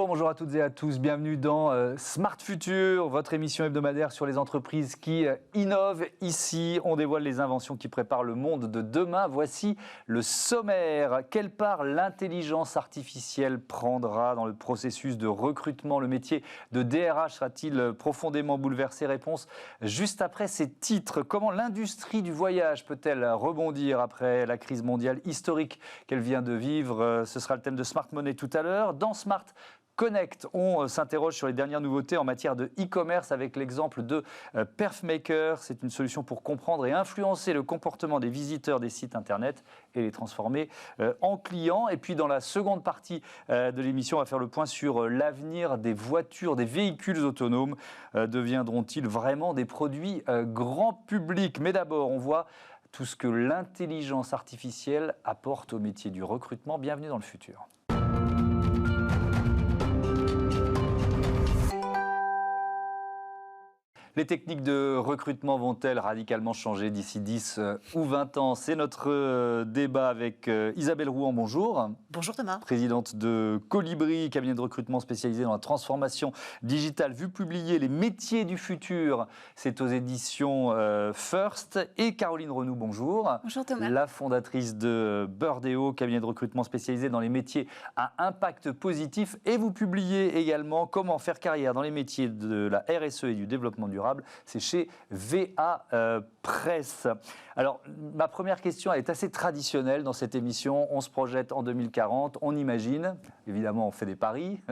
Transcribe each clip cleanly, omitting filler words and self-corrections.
bonjour à toutes et à tous. Bienvenue dans Smart Future, votre émission hebdomadaire sur les entreprises qui innovent. Ici, on dévoile les inventions qui préparent le monde de demain. Voici le sommaire. Quelle part l'intelligence artificielle prendra dans le processus de recrutement? Le métier de DRH sera-t-il profondément bouleversé? Réponse juste après ces titres. Comment l'industrie du voyage peut-elle rebondir après la crise mondiale historique qu'elle vient de vivre? Ce sera le thème de Smart Money tout à l'heure. Dans Smart Connect, on s'interroge sur les dernières nouveautés en matière de e-commerce avec l'exemple de Perfmaker. C'est une solution pour comprendre et influencer le comportement des visiteurs des sites internet et les transformer en clients. Et puis dans la seconde partie de l'émission, on va faire le point sur l'avenir des voitures, des véhicules autonomes. Deviendront-ils vraiment des produits grand public? Mais d'abord, on voit tout ce que l'intelligence artificielle apporte au métier du recrutement. Bienvenue dans le futur. Les techniques de recrutement vont-elles radicalement changer d'ici 10 ou 20 ans? C'est notre débat avec Isabelle Rouan, bonjour. Bonjour Thomas. Présidente de Colibri, cabinet de recrutement spécialisé dans la transformation digitale. Vu publier Les métiers du futur, c'est aux éditions First. Et Caroline Renoux, bonjour. Bonjour Thomas. La fondatrice de Birdeo, cabinet de recrutement spécialisé dans les métiers à impact positif. Et vous publiez également Comment faire carrière dans les métiers de la RSE et du développement durable. C'est chez VA Presse. Alors, ma première question est assez traditionnelle dans cette émission. On se projette en 2040, on imagine, évidemment on fait des paris,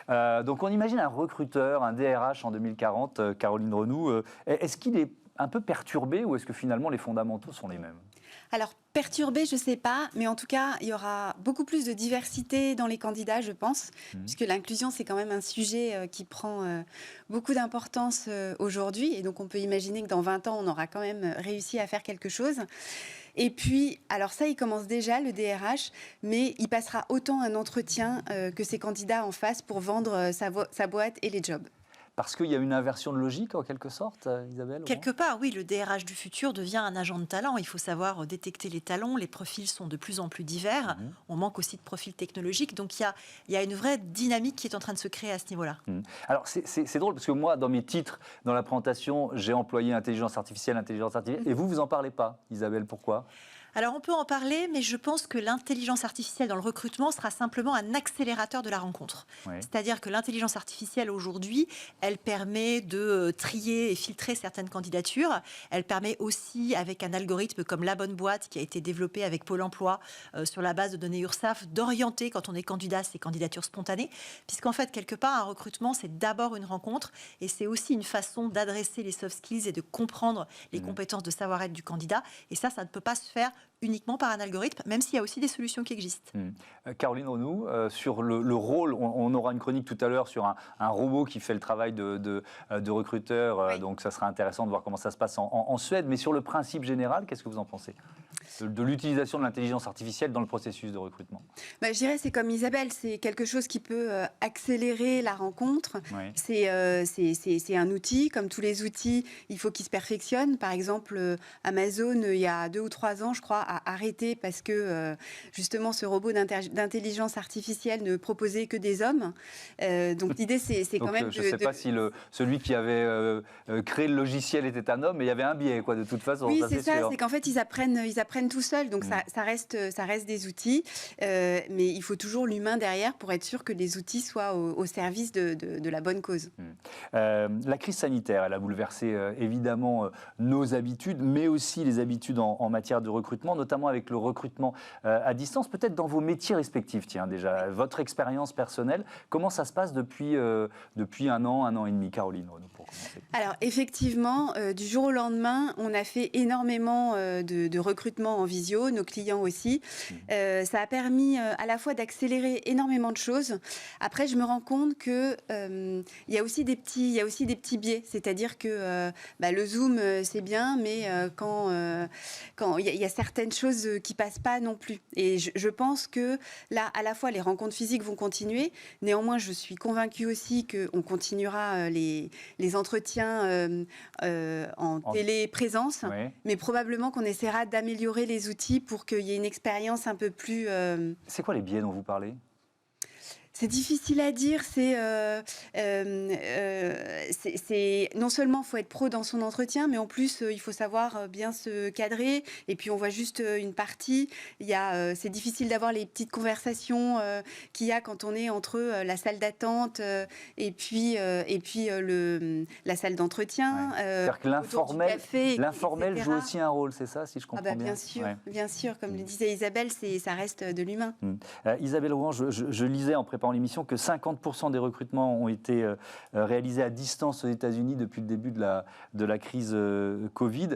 donc on imagine un recruteur, un DRH en 2040, Caroline Renoux. Est-ce qu'il est un peu perturbé ou est-ce que finalement les fondamentaux sont les mêmes? Alors, perturbé, je ne sais pas, mais en tout cas, il y aura beaucoup plus de diversité dans les candidats, je pense, puisque l'inclusion, c'est quand même un sujet qui prend beaucoup d'importance aujourd'hui. Et donc, on peut imaginer que dans 20 ans, on aura quand même réussi à faire quelque chose. Et puis, alors ça, il commence déjà, le DRH, mais il passera autant un entretien que ses candidats en face pour vendre sa boîte et les jobs. Parce qu'il y a une inversion de logique, en quelque sorte, Isabelle? Quelque part, oui, le DRH du futur devient un agent de talent. Il faut savoir détecter les talents. Les profils sont de plus en plus divers. On manque aussi de profils technologiques. Donc, il y a une vraie dynamique qui est en train de se créer à ce niveau-là. Alors, c'est drôle, parce que moi, dans mes titres, dans la présentation, j'ai employé intelligence artificielle, et vous en parlez pas, Isabelle, pourquoi? Alors, on peut en parler, mais je pense que l'intelligence artificielle dans le recrutement sera simplement un accélérateur de la rencontre. Oui. C'est-à-dire que l'intelligence artificielle, aujourd'hui, elle permet de trier et filtrer certaines candidatures. Elle permet aussi, avec un algorithme comme La Bonne Boîte, qui a été développé avec Pôle emploi sur la base de données URSSAF, d'orienter, quand on est candidat, ces candidatures spontanées. Puisqu'en fait, quelque part, un recrutement, c'est d'abord une rencontre et c'est aussi une façon d'adresser les soft skills et de comprendre les compétences de savoir-être du candidat. Et ça ne peut pas se faire uniquement par un algorithme, même s'il y a aussi des solutions qui existent. Caroline Renoux, sur le rôle, on aura une chronique tout à l'heure sur un robot qui fait le travail de recruteur, oui. Donc ça sera intéressant de voir comment ça se passe en Suède, mais sur le principe général, qu'est-ce que vous en pensez de l'utilisation de l'intelligence artificielle dans le processus de recrutement? Je dirais c'est comme Isabelle, c'est quelque chose qui peut accélérer la rencontre. Oui. C'est un outil, comme tous les outils, il faut qu'il se perfectionne. Par exemple, Amazon, il y a 2 ou 3 ans, je crois, a arrêté parce que justement ce robot d'intelligence artificielle ne proposait que des hommes. Donc l'idée, c'est quand même... Je ne sais pas si celui qui avait créé le logiciel était un homme, mais il y avait un biais, quoi, de toute façon. Oui, c'est ça, c'est qu'en fait, ils apprennent tout seuls, donc ça reste des outils, mais il faut toujours l'humain derrière pour être sûr que les outils soient au service de la bonne cause. La crise sanitaire, elle a bouleversé évidemment nos habitudes, mais aussi les habitudes en matière de recrutement, notamment avec le recrutement à distance, peut-être dans vos métiers respectifs. Tiens, déjà, votre expérience personnelle, comment ça se passe depuis 1 an et demi, Caroline Renoux, pour commencer? Alors, effectivement, du jour au lendemain, on a fait énormément de recrutement en visio, nos clients aussi. Ça a permis à la fois d'accélérer énormément de choses. Après, je me rends compte que il y a aussi des petits biais. C'est-à-dire que le Zoom, c'est bien, mais quand il y a certaines choses qui passent pas non plus. Et je pense que là, à la fois, les rencontres physiques vont continuer. Néanmoins, je suis convaincue aussi qu'on continuera les entretiens en téléprésence, oui. Mais probablement qu'on essaiera d'améliorer les outils pour qu'il y ait une expérience un peu plus... C'est quoi les biais dont vous parlez ? C'est difficile à dire. Non seulement il faut être pro dans son entretien, mais en plus il faut savoir bien se cadrer. Et puis on voit juste une partie. C'est difficile d'avoir les petites conversations qu'il y a quand on est entre la salle d'attente et puis la salle d'entretien. C'est-à-dire que l'informel joue aussi un rôle, c'est ça, si je comprends bien. Bien sûr. Comme le disait Isabelle, ça reste de l'humain. Isabelle Rouan, je lisais en préparant l'émission que 50% des recrutements ont été réalisés à distance aux États-Unis depuis le début de la crise Covid.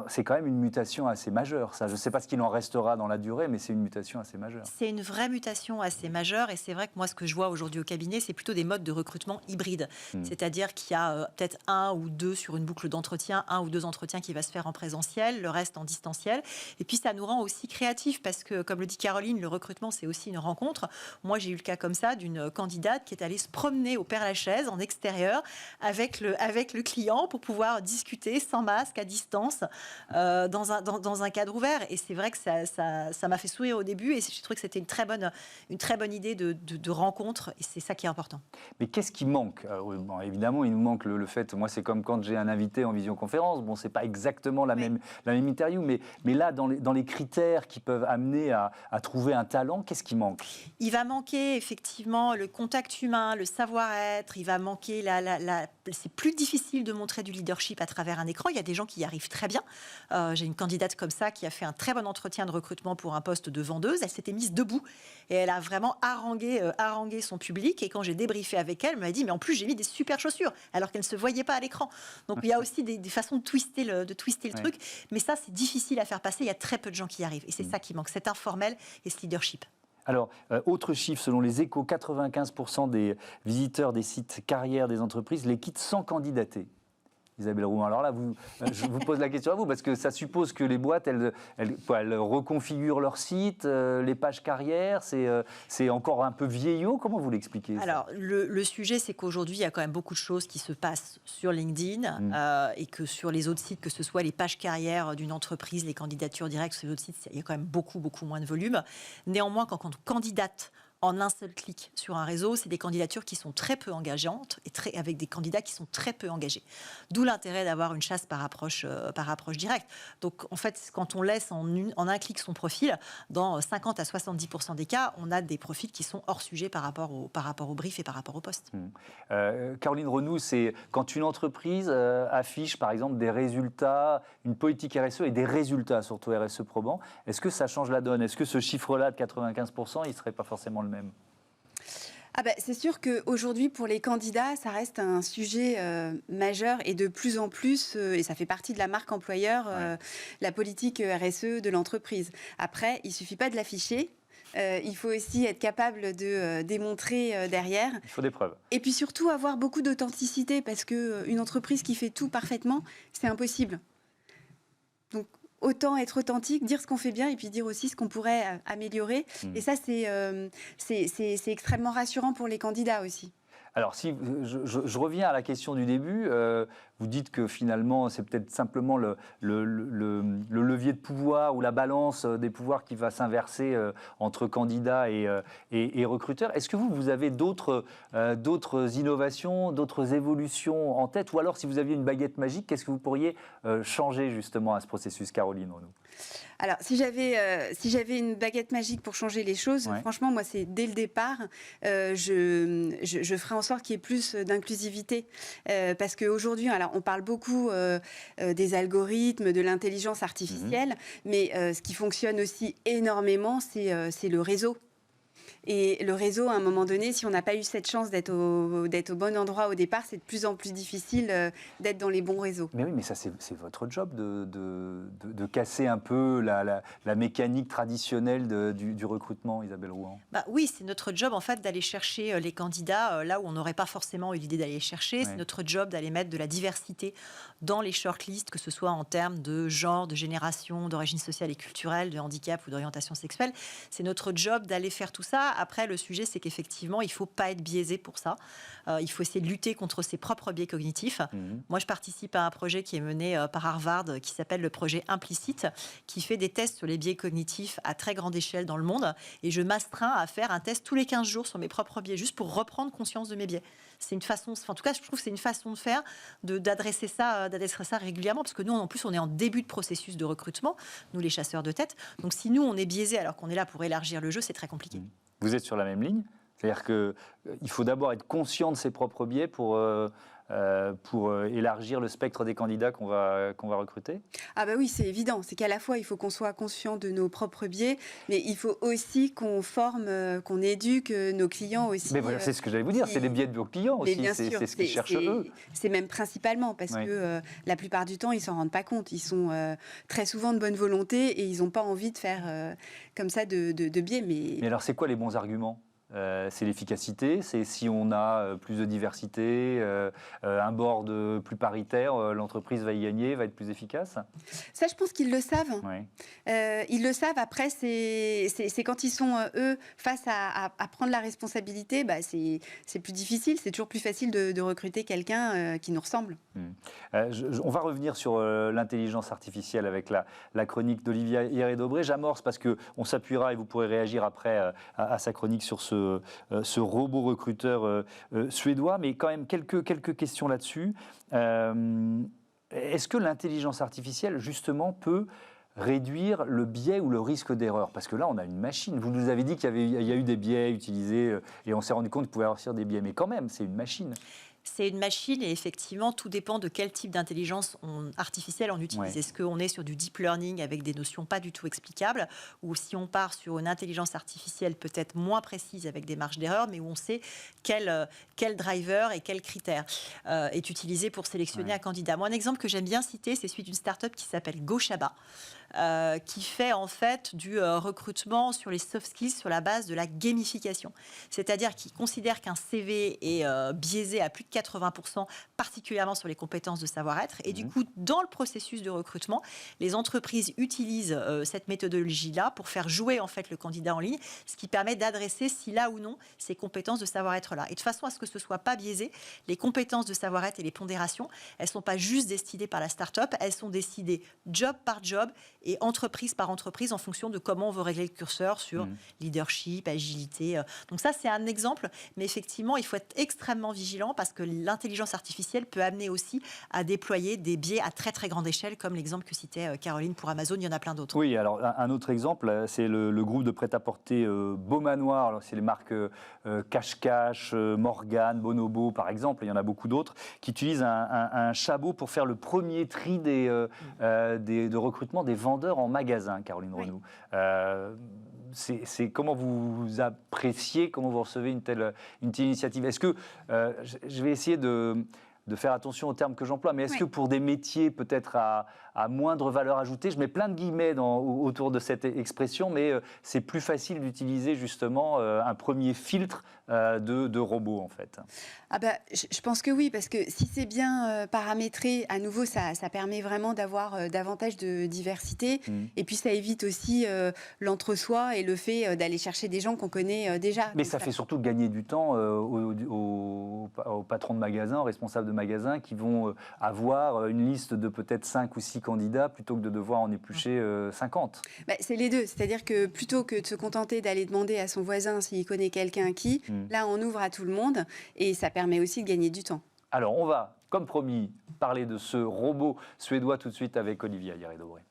C'est quand même une mutation assez majeure, ça. Je ne sais pas ce qu'il en restera dans la durée, mais c'est une mutation assez majeure. C'est une vraie mutation assez majeure, et c'est vrai que moi, ce que je vois aujourd'hui au cabinet, c'est plutôt des modes de recrutement hybrides. C'est-à-dire qu'il y a peut-être 1 ou 2 sur une boucle d'entretien, 1 ou 2 entretiens qui va se faire en présentiel, le reste en distanciel. Et puis, ça nous rend aussi créatifs, parce que, comme le dit Caroline, le recrutement, c'est aussi une rencontre. Moi, j'ai eu le cas comme ça d'une candidate qui est allée se promener au Père-Lachaise, en extérieur, avec le client pour pouvoir discuter sans masque, à distance, dans un cadre ouvert. Et c'est vrai que ça m'a fait sourire au début, et j'ai trouvé que c'était une très bonne idée de rencontre, et c'est ça qui est important. Mais qu'est-ce qui manque ? Évidemment, il nous manque le fait, moi c'est comme quand j'ai un invité en visioconférence, c'est pas exactement la même interview, mais là, dans les critères qui peuvent amener à trouver un talent, qu'est-ce qui manque ? Il va manquer effectivement le contact humain, le savoir-être, il va manquer c'est plus difficile de montrer du leadership à travers un écran. Il y a des gens qui y arrivent très bien. J'ai une candidate comme ça qui a fait un très bon entretien de recrutement pour un poste de vendeuse. Elle s'était mise debout et elle a vraiment harangué son public. Et quand j'ai débriefé avec elle, elle m'a dit, mais en plus j'ai mis des super chaussures, alors qu'elle ne se voyait pas à l'écran. Donc il y a aussi des façons de twister le truc. Mais ça, c'est difficile à faire passer. Il y a très peu de gens qui y arrivent. Et c'est ça qui manque, cet informel et ce leadership. Alors, autre chiffre, selon les Échos, 95% des visiteurs des sites carrières des entreprises les quittent sans candidater. Isabelle Rouan, alors là, je vous pose la question à vous, parce que ça suppose que les boîtes, elles reconfigurent leur site, les pages carrières, c'est encore un peu vieillot. Comment vous l'expliquez, ça ? Alors, le sujet, c'est qu'aujourd'hui, il y a quand même beaucoup de choses qui se passent sur LinkedIn et que sur les autres sites, que ce soit les pages carrières d'une entreprise, les candidatures directes sur les autres sites, il y a quand même beaucoup moins de volume. Néanmoins, quand on candidate en un seul clic sur un réseau, c'est des candidatures qui sont très peu engageantes et avec des candidats qui sont très peu engagés. D'où l'intérêt d'avoir une chasse par approche directe. Donc, en fait, quand on laisse en un clic son profil, dans 50 à 70% des cas, on a des profils qui sont hors sujet par rapport au brief et par rapport au poste. Caroline Renoux, c'est quand une entreprise affiche, par exemple, des résultats, une politique RSE et des résultats, surtout RSE probants, est-ce que ça change la donne ? Est-ce que ce chiffre-là de 95%, il ne serait pas forcément le même ? C'est sûr qu'aujourd'hui, pour les candidats, ça reste un sujet majeur et de plus en plus, et ça fait partie de la marque employeur, la politique RSE de l'entreprise. Après, il ne suffit pas de l'afficher. Il faut aussi être capable de démontrer derrière. Il faut des preuves. Et puis surtout avoir beaucoup d'authenticité, parce qu'une entreprise qui fait tout parfaitement, c'est impossible. Donc, autant être authentique, dire ce qu'on fait bien et puis dire aussi ce qu'on pourrait améliorer. Et ça, c'est extrêmement rassurant pour les candidats aussi. Alors, si je reviens à la question du début, vous dites que finalement, c'est peut-être simplement le levier de pouvoir ou la balance des pouvoirs qui va s'inverser entre candidats et recruteurs. Est-ce que vous avez d'autres innovations, d'autres évolutions en tête ? Ou alors, si vous aviez une baguette magique, qu'est-ce que vous pourriez changer justement à ce processus, Caroline Renoux ? Alors, si j'avais une baguette magique pour changer les choses, franchement, moi, c'est dès le départ, je ferai en sorte qu'il y ait plus d'inclusivité. Parce qu'aujourd'hui, alors, on parle beaucoup des algorithmes, de l'intelligence artificielle, mais ce qui fonctionne aussi énormément, c'est le réseau. Et le réseau, à un moment donné, si on n'a pas eu cette chance d'être au bon endroit au départ, c'est de plus en plus difficile d'être dans les bons réseaux. Mais oui, mais ça, c'est votre job de casser un peu la mécanique traditionnelle du recrutement, Isabelle Rouan. Oui, c'est notre job, en fait, d'aller chercher les candidats là où on n'aurait pas forcément eu l'idée d'aller les chercher. C'est notre job d'aller mettre de la diversité dans les shortlists, que ce soit en termes de genre, de génération, d'origine sociale et culturelle, de handicap ou d'orientation sexuelle. C'est notre job d'aller faire tout ça ça. Après, le sujet, c'est qu'effectivement, il ne faut pas être biaisé pour ça. Il faut essayer de lutter contre ses propres biais cognitifs. Moi, je participe à un projet qui est mené par Harvard, qui s'appelle le projet Implicite, qui fait des tests sur les biais cognitifs à très grande échelle dans le monde. Et je m'astreins à faire un test tous les 15 jours sur mes propres biais, juste pour reprendre conscience de mes biais. C'est une façon, en tout cas, je trouve que c'est une façon de faire, d'adresser ça régulièrement, parce que nous, en plus, on est en début de processus de recrutement, nous, les chasseurs de tête. Donc, si nous, on est biaisé alors qu'on est là pour élargir le jeu, c'est très compliqué. Vous êtes sur la même ligne ? C'est-à-dire qu'il faut d'abord être conscient de ses propres biais pour élargir le spectre des candidats qu'on va recruter ? Ah bah oui, c'est évident. C'est qu'à la fois, il faut qu'on soit conscient de nos propres biais, mais il faut aussi qu'on forme, qu'on éduque nos clients aussi. Mais voilà, c'est ce que j'allais vous dire, c'est les biais de vos clients aussi, bien sûr, c'est ce qu'ils cherchent eux. C'est même principalement, parce que la plupart du temps, ils ne s'en rendent pas compte. Ils sont très souvent de bonne volonté et ils n'ont pas envie de faire comme ça de biais. Mais alors, c'est quoi les bons arguments ? C'est l'efficacité, c'est si on a plus de diversité, un board plus paritaire, l'entreprise va y gagner, va être plus efficace. Ça, je pense qu'ils le savent. Oui. Ils le savent. Après, c'est quand ils sont, eux, face à prendre la responsabilité, c'est plus difficile. C'est toujours plus facile de recruter quelqu'un qui nous ressemble. On va revenir sur l'intelligence artificielle avec la chronique d'Olivia Hieré-Dobré. J'amorce parce qu'on s'appuiera et vous pourrez réagir après à sa chronique sur ce robot recruteur suédois, mais quand même quelques questions là-dessus. Est-ce que l'intelligence artificielle, justement, peut réduire le biais ou le risque d'erreur ? Parce que là, on a une machine. Vous nous avez dit qu'il y a eu des biais utilisés et on s'est rendu compte qu'il pouvait y avoir des biais, mais quand même, c'est une machine. C'est une machine et effectivement, tout dépend de quel type d'intelligence artificielle on utilise. Est-ce qu'on est sur du deep learning avec des notions pas du tout explicables, ou si on part sur une intelligence artificielle peut-être moins précise avec des marges d'erreur, mais où on sait quel driver et quel critère est utilisé pour sélectionner un candidat. Moi, un exemple que j'aime bien citer, c'est celui d'une start-up qui s'appelle Goshaba. Qui fait en fait du recrutement sur les soft skills sur la base de la gamification. C'est-à-dire qu'il considère qu'un CV est biaisé à plus de 80%, particulièrement sur les compétences de savoir-être. Et du coup, dans le processus de recrutement, les entreprises utilisent cette méthodologie-là pour faire jouer en fait le candidat en ligne, ce qui permet d'adresser si là ou non ces compétences de savoir-être-là. Et de façon à ce que ce ne soit pas biaisé, les compétences de savoir-être et les pondérations, elles ne sont pas juste décidées par la start-up, elles sont décidées job par job et entreprise par entreprise en fonction de comment on veut régler le curseur sur leadership, agilité. Donc ça, c'est un exemple. Mais effectivement, il faut être extrêmement vigilant parce que l'intelligence artificielle peut amener aussi à déployer des biais à très, très grande échelle, comme l'exemple que citait Caroline pour Amazon. Il y en a plein d'autres. Oui, alors un autre exemple, c'est le groupe de prêt-à-porter Beau Manoir. Alors, c'est les marques Cache-Cache, Morgane, Bonobo, par exemple. Il y en a beaucoup d'autres qui utilisent un chabot pour faire le premier tri de recrutement des vendeurs en magasin, Caroline Renaud. C'est comment vous appréciez, comment vous recevez une telle initiative ? Est-ce que, je vais essayer de faire attention aux termes que j'emploie, mais est-ce que pour des métiers peut-être à moindre valeur ajoutée, je mets plein de guillemets autour de cette expression, mais c'est plus facile d'utiliser justement un premier filtre de robots en fait. Je pense que oui, parce que si c'est bien paramétré, à nouveau, ça permet vraiment d'avoir davantage de diversité. Et puis ça évite aussi l'entre-soi et le fait d'aller chercher des gens qu'on connaît déjà. Mais ça fait surtout gagner du temps aux patrons de magasins, aux responsables de magasins qui vont avoir une liste de peut-être 5 ou 6 candidats plutôt que de devoir en éplucher 50. C'est les deux. C'est-à-dire que plutôt que de se contenter d'aller demander à son voisin s'il connaît quelqu'un qui, là on ouvre à tout le monde et ça permet aussi de gagner du temps. Alors on va, comme promis, parler de ce robot suédois tout de suite avec Olivia Hieré-Dobré.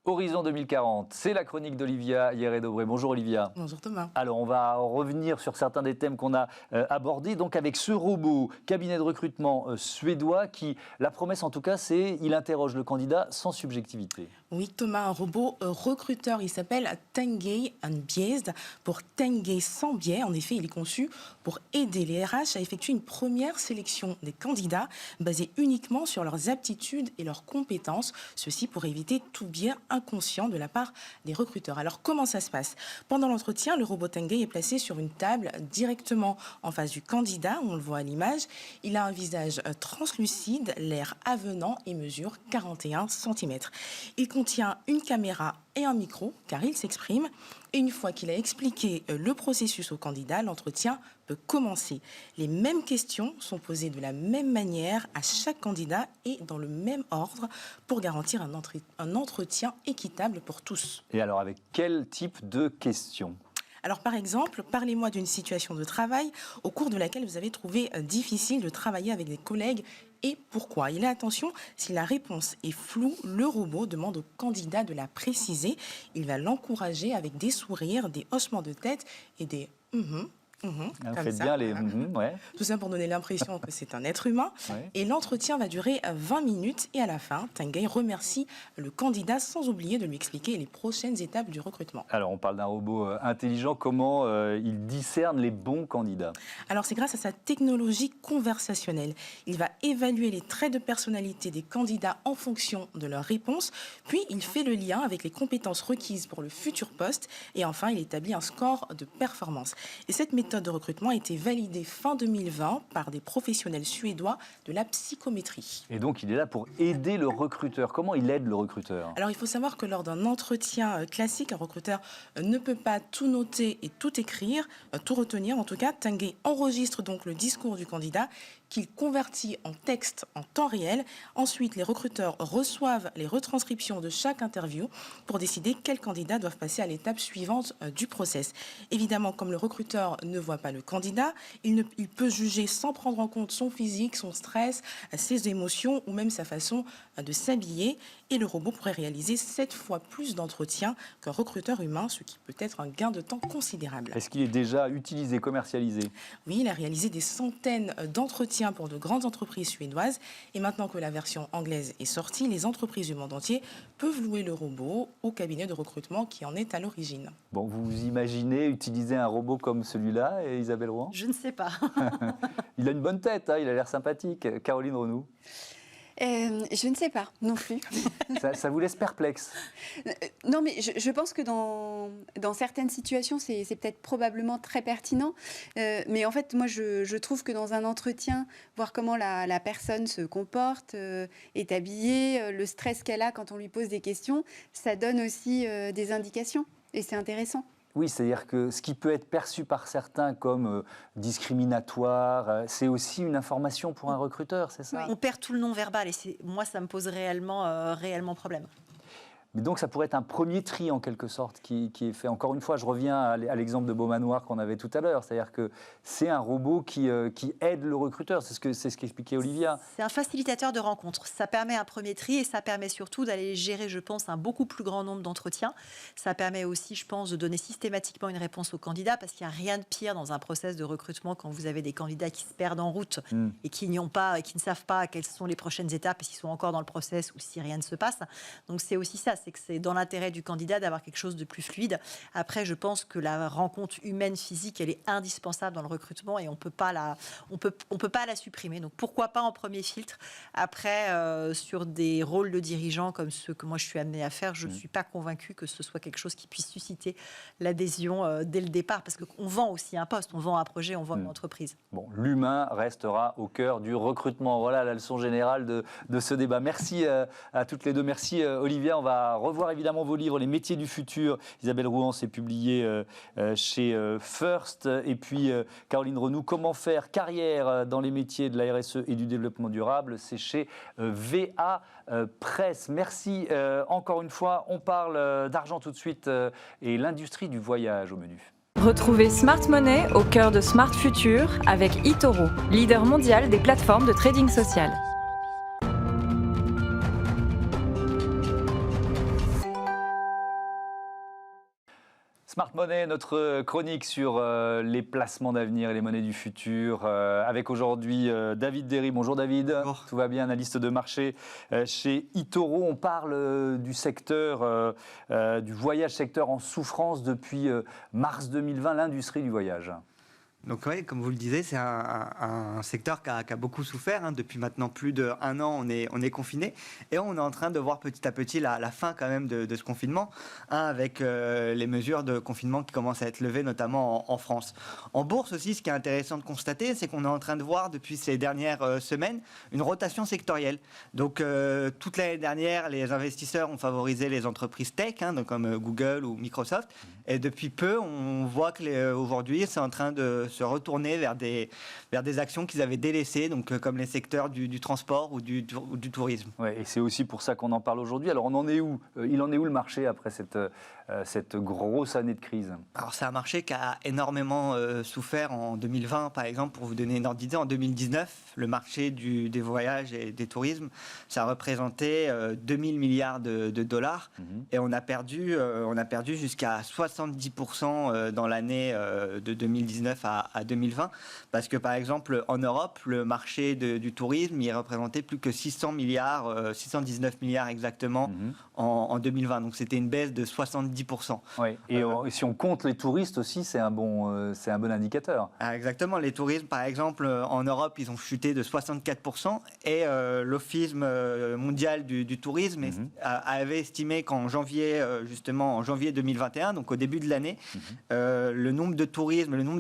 Horizon 2040, c'est la chronique d'Olivia Hieré-Dobré. Bonjour Olivia. Bonjour Thomas. Alors on va revenir sur certains des thèmes qu'on a abordés, donc avec ce robot, cabinet de recrutement suédois qui, la promesse en tout cas, c'est il interroge le candidat sans subjectivité. Oui Thomas, un robot recruteur, il s'appelle Tengay Unbiased, pour Tengay sans biais. En effet, il est conçu pour aider les RH à effectuer une première sélection des candidats basée uniquement sur leurs aptitudes et leurs compétences, ceci pour éviter tout biais inconscient de la part des recruteurs. Alors comment ça se passe? Pendant l'entretien, le robot Tenguei est placé sur une table directement en face du candidat, on le voit à l'image. Il a un visage translucide, l'air avenant et mesure 41 cm. Il contient une caméra et un micro, car il s'exprime. Et une fois qu'il a expliqué le processus au candidat, l'entretien peut commencer. Les mêmes questions sont posées de la même manière à chaque candidat et dans le même ordre pour garantir un entretien équitable pour tous. Et alors, avec quel type de questions? Alors par exemple, parlez-moi d'une situation de travail au cours de laquelle vous avez trouvé difficile de travailler avec des collègues et pourquoi. Et là, attention, si la réponse est floue, le robot demande au candidat de la préciser. Il va l'encourager avec des sourires, des hochements de tête et des Faites bien les ouais. Tout ça pour donner l'impression que c'est un être humain. Ouais. Et l'entretien va durer 20 minutes. Et à la fin, Tenguei remercie le candidat sans oublier de lui expliquer les prochaines étapes du recrutement. Alors, on parle d'un robot intelligent. Comment il discerne les bons candidats? Alors, c'est grâce à sa technologie conversationnelle. Il va évaluer les traits de personnalité des candidats en fonction de leurs réponses. Puis, il fait le lien avec les compétences requises pour le futur poste. Et enfin, il établit un score de performance. Et cette méthode de recrutement a été validée fin 2020 par des professionnels suédois de la psychométrie. Et donc, il est là pour aider le recruteur. Comment il aide le recruteur? Alors, il faut savoir que lors d'un entretien classique, un recruteur ne peut pas tout noter et tout écrire, tout retenir. En tout cas, Tenguei enregistre donc le discours du candidat qu'il convertit en texte en temps réel. Ensuite, les recruteurs reçoivent les retranscriptions de chaque interview pour décider quels candidats doivent passer à l'étape suivante du process. Évidemment, comme le recruteur ne voit pas le candidat, il peut juger sans prendre en compte son physique, son stress, ses émotions ou même sa façon de s'habiller. Et le robot pourrait réaliser 7 fois plus d'entretiens qu'un recruteur humain, ce qui peut être un gain de temps considérable. Est-ce qu'il est déjà utilisé, commercialisé? Oui, il a réalisé des centaines d'entretiens pour de grandes entreprises suédoises. Et maintenant que la version anglaise est sortie, les entreprises du monde entier peuvent louer le robot au cabinet de recrutement qui en est à l'origine. Bon, vous imaginez utiliser un robot comme celui-là, Isabelle Rouen? Je ne sais pas. Il a une bonne tête, hein, il a l'air sympathique. Caroline Renou? Je ne sais pas non plus. Ça vous laisse perplexe? Non, mais je pense que dans certaines situations, c'est peut-être probablement très pertinent. Mais en fait, moi, je trouve que dans un entretien, voir comment la personne se comporte, est habillée, le stress qu'elle a quand on lui pose des questions, ça donne aussi des indications. Et c'est intéressant. Oui, c'est-à-dire que ce qui peut être perçu par certains comme discriminatoire, c'est aussi une information pour un recruteur, c'est ça? On perd tout le non-verbal et moi, ça me pose réellement problème. Mais donc ça pourrait être un premier tri en quelque sorte qui est fait. Encore une fois, je reviens à l'exemple de Beaumanoir qu'on avait tout à l'heure. C'est-à-dire que c'est un robot qui aide le recruteur. C'est ce qu'expliquait Olivia. C'est un facilitateur de rencontres. Ça permet un premier tri et ça permet surtout d'aller gérer, je pense, un beaucoup plus grand nombre d'entretiens. Ça permet aussi, je pense, de donner systématiquement une réponse aux candidats parce qu'il n'y a rien de pire dans un process de recrutement quand vous avez des candidats qui se perdent en route et qui n'y ont pas et qui ne savent pas quelles sont les prochaines étapes et s'ils sont encore dans le process ou si rien ne se passe. Donc c'est aussi ça. C'est que c'est dans l'intérêt du candidat d'avoir quelque chose de plus fluide. Après, je pense que la rencontre humaine physique, elle est indispensable dans le recrutement et on peut pas la supprimer. Donc pourquoi pas en premier filtre. Après, sur des rôles de dirigeants comme ceux que moi je suis amenée à faire, je ne suis pas convaincue que ce soit quelque chose qui puisse susciter l'adhésion dès le départ, parce qu'on vend aussi un poste, on vend un projet, on vend une entreprise. Bon, l'humain restera au cœur du recrutement. Voilà la leçon générale de ce débat. Merci à toutes les deux. Merci Olivia. On va revoir évidemment vos livres, Les métiers du futur. Isabelle Rouen, c'est publié chez First. Et puis Caroline Renou, Comment faire carrière dans les métiers de la RSE et du développement durable. C'est chez VA Presse. Merci encore une fois. On parle d'argent tout de suite et l'industrie du voyage au menu. Retrouvez Smart Money au cœur de Smart Future avec eToro, leader mondial des plateformes de trading social. Smart Money, notre chronique sur les placements d'avenir et les monnaies du futur, avec aujourd'hui David Derry. Bonjour David. Bonjour. Tout va bien, analyste de marché chez eToro. On parle du secteur, du voyage, secteur en souffrance depuis mars 2020, l'industrie du voyage. Donc oui, comme vous le disiez, c'est un secteur qui a beaucoup souffert. Depuis maintenant plus d'1 an, on est confiné. Et on est en train de voir petit à petit la fin quand même de ce confinement, avec les mesures de confinement qui commencent à être levées, notamment en France. En bourse aussi, ce qui est intéressant de constater, c'est qu'on est en train de voir depuis ces dernières semaines une rotation sectorielle. Donc toute l'année dernière, les investisseurs ont favorisé les entreprises tech, donc comme Google ou Microsoft. Et depuis peu, on voit qu'aujourd'hui, c'est en train de se retourner vers des actions qu'ils avaient délaissées, donc comme les secteurs du transport ou du tourisme. Ouais, et c'est aussi pour ça qu'on en parle aujourd'hui. Alors on en est où il en est où le marché après cette grosse année de crise? Alors c'est un marché qui a énormément souffert en 2020, par exemple, pour vous donner une ordre d'idée. En 2019, le marché des voyages et des tourismes, ça représentait 2000 milliards de dollars. Et on a perdu jusqu'à 70% dans l'année de 2019 à 2020. Parce que, par exemple, en Europe, le marché du tourisme, il représentait plus que 600 milliards, 619 milliards exactement en 2020. Donc c'était une baisse de 70%. Oui. Et si on compte les touristes aussi, c'est un bon indicateur. Exactement. Les tourismes, par exemple, en Europe, ils ont chuté de 64%. Et l'Office mondial du tourisme avait estimé qu'en janvier, justement, en janvier 2021, donc au début de l'année, le nombre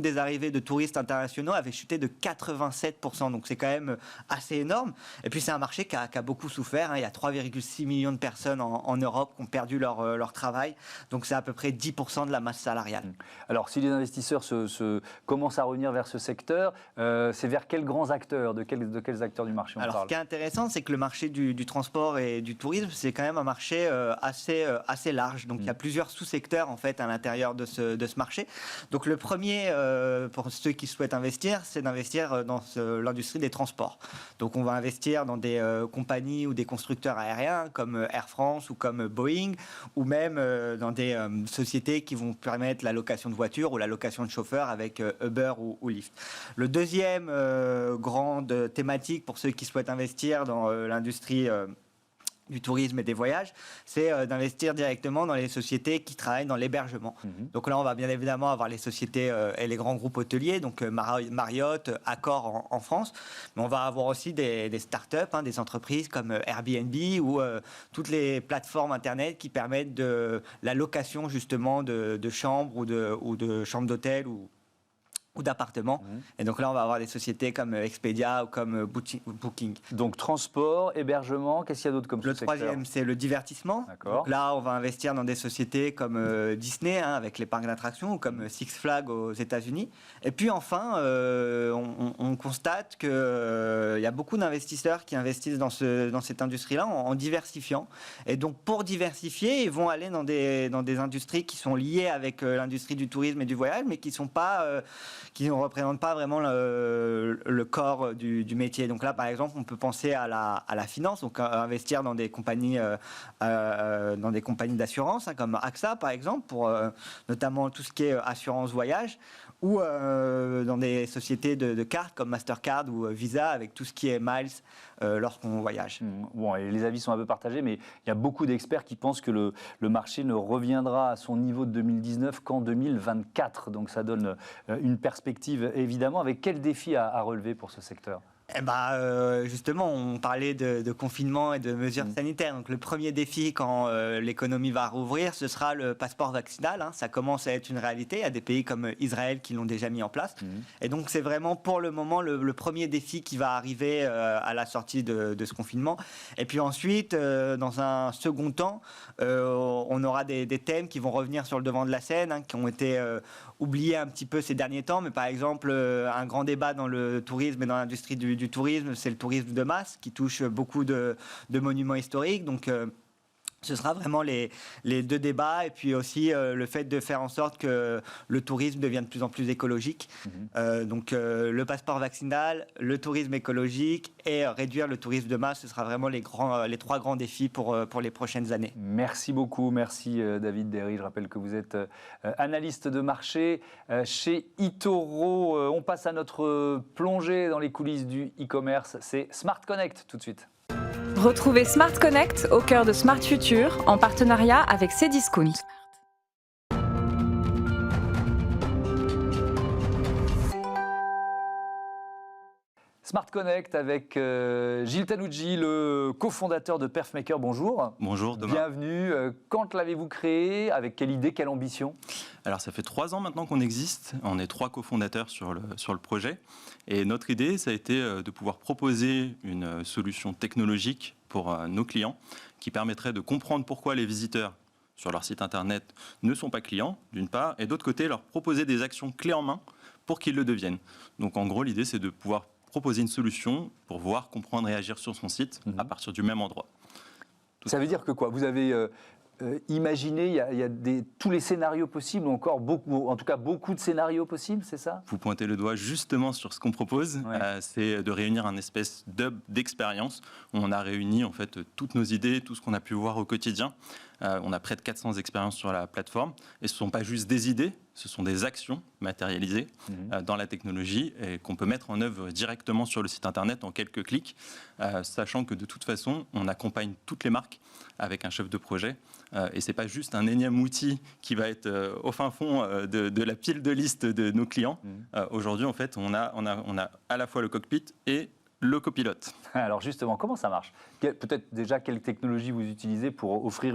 des arrivées de touristes internationaux avait chuté de 87%. Donc c'est quand même assez énorme. Et puis c'est un marché qui a beaucoup souffert. Il y a 3,6 millions de personnes en Europe qui ont perdu leur travail. Donc c'est à peu près 10% de la masse salariale. Alors si les investisseurs commencent à revenir vers ce secteur, c'est vers quels grands acteurs, de quels acteurs du marché on parle? Ce qui est intéressant, c'est que le marché du transport et du tourisme, c'est quand même un marché assez large. Donc il y a plusieurs sous-secteurs en fait à l'intérieur de ce marché. Donc le premier, pour ceux qui souhaitent investir, c'est d'investir dans l'industrie des transports. Donc on va investir dans des compagnies ou des constructeurs aériens comme Air France ou comme Boeing, ou même dans des sociétés qui vont permettre la location de voitures ou la location de chauffeurs avec Uber ou Lyft. Le deuxième grande thématique pour ceux qui souhaitent investir dans l'industrie du tourisme et des voyages, c'est d'investir directement dans les sociétés qui travaillent dans l'hébergement. Donc là, on va bien évidemment avoir les sociétés et les grands groupes hôteliers, donc Marriott, Accor en France, mais on va avoir aussi des startups, des entreprises comme Airbnb ou toutes les plateformes Internet qui permettent de la location justement de chambres ou de chambres d'hôtel ou d'appartements. Et donc là, on va avoir des sociétés comme Expedia ou comme Booking. Donc transport, hébergement, qu'est-ce qu'il y a d'autre comme Le troisième, c'est le divertissement. Donc là, on va investir dans des sociétés comme Disney, avec les parcs d'attractions, ou comme Six Flags aux États-Unis. Et puis enfin, on constate qu'il y a beaucoup d'investisseurs qui investissent dans cette industrie-là en diversifiant. Et donc pour diversifier, ils vont aller dans des industries qui sont liées avec l'industrie du tourisme et du voyage, mais qui ne représentent pas vraiment le corps du métier. Donc là, par exemple, on peut penser à la finance, donc investir dans des compagnies d'assurance, comme AXA, par exemple, pour notamment tout ce qui est assurance voyage, ou dans des sociétés de cartes comme Mastercard ou Visa, avec tout ce qui est miles lorsqu'on voyage. Bon, et les avis sont un peu partagés, mais il y a beaucoup d'experts qui pensent que le marché ne reviendra à son niveau de 2019 qu'en 2024. Donc ça donne une perspective, évidemment. Avec quel défi à relever pour ce secteur ? Justement, on parlait de confinement et de mesures sanitaires. Donc, le premier défi quand l'économie va rouvrir, ce sera le passeport vaccinal. Ça commence à être une réalité. Il y a des pays comme Israël qui l'ont déjà mis en place. Et donc, c'est vraiment pour le moment le premier défi qui va arriver à la sortie de ce confinement. Et puis ensuite, dans un second temps, on aura des thèmes qui vont revenir sur le devant de la scène, qui ont été oubliés un petit peu ces derniers temps. Mais par exemple, un grand débat dans le tourisme et dans l'industrie du tourisme, c'est le tourisme de masse qui touche beaucoup de monuments historiques. Donc, ce sera vraiment les deux débats, et puis aussi le fait de faire en sorte que le tourisme devienne de plus en plus écologique. Donc le passeport vaccinal, le tourisme écologique et réduire le tourisme de masse, ce sera vraiment les trois grands défis pour les prochaines années. Merci beaucoup, merci David Derry. Je rappelle que vous êtes analyste de marché chez eToro. On passe à notre plongée dans les coulisses du e-commerce. C'est Smart Connect tout de suite. Retrouvez Smart Connect au cœur de Smart Future en partenariat avec Cdiscount. Smart Connect avec Gilles Tanucci, le cofondateur de Perfmaker. Bonjour. Bonjour Thomas. Bienvenue. Quand l'avez-vous créé? Avec quelle idée, quelle ambition? Alors ça fait 3 ans maintenant qu'on existe. On est 3 cofondateurs sur le projet. Et notre idée, ça a été de pouvoir proposer une solution technologique pour nos clients qui permettrait de comprendre pourquoi les visiteurs sur leur site internet ne sont pas clients, d'une part, et d'autre côté, leur proposer des actions clés en main pour qu'ils le deviennent. Donc en gros, l'idée, c'est de pouvoir proposer une solution pour voir, comprendre et agir sur son site à partir du même endroit. Ça veut dire que quoi? Vous avez imaginé, il y a tous les scénarios possibles, ou encore beaucoup, en tout cas beaucoup de scénarios possibles, c'est ça? Vous pointez le doigt justement sur ce qu'on propose, c'est de réunir un espèce d'hub d'expérience où on a réuni en fait toutes nos idées, tout ce qu'on a pu voir au quotidien. On a près de 400 expériences sur la plateforme et ce ne sont pas juste des idées, ce sont des actions matérialisées dans la technologie et qu'on peut mettre en œuvre directement sur le site internet en quelques clics, sachant que de toute façon, on accompagne toutes les marques avec un chef de projet et ce n'est pas juste un énième outil qui va être au fin fond de la pile de liste de nos clients. Aujourd'hui, en fait, on a à la fois le cockpit et le copilote. Alors justement, comment ça marche? Peut-être déjà quelle technologie vous utilisez pour offrir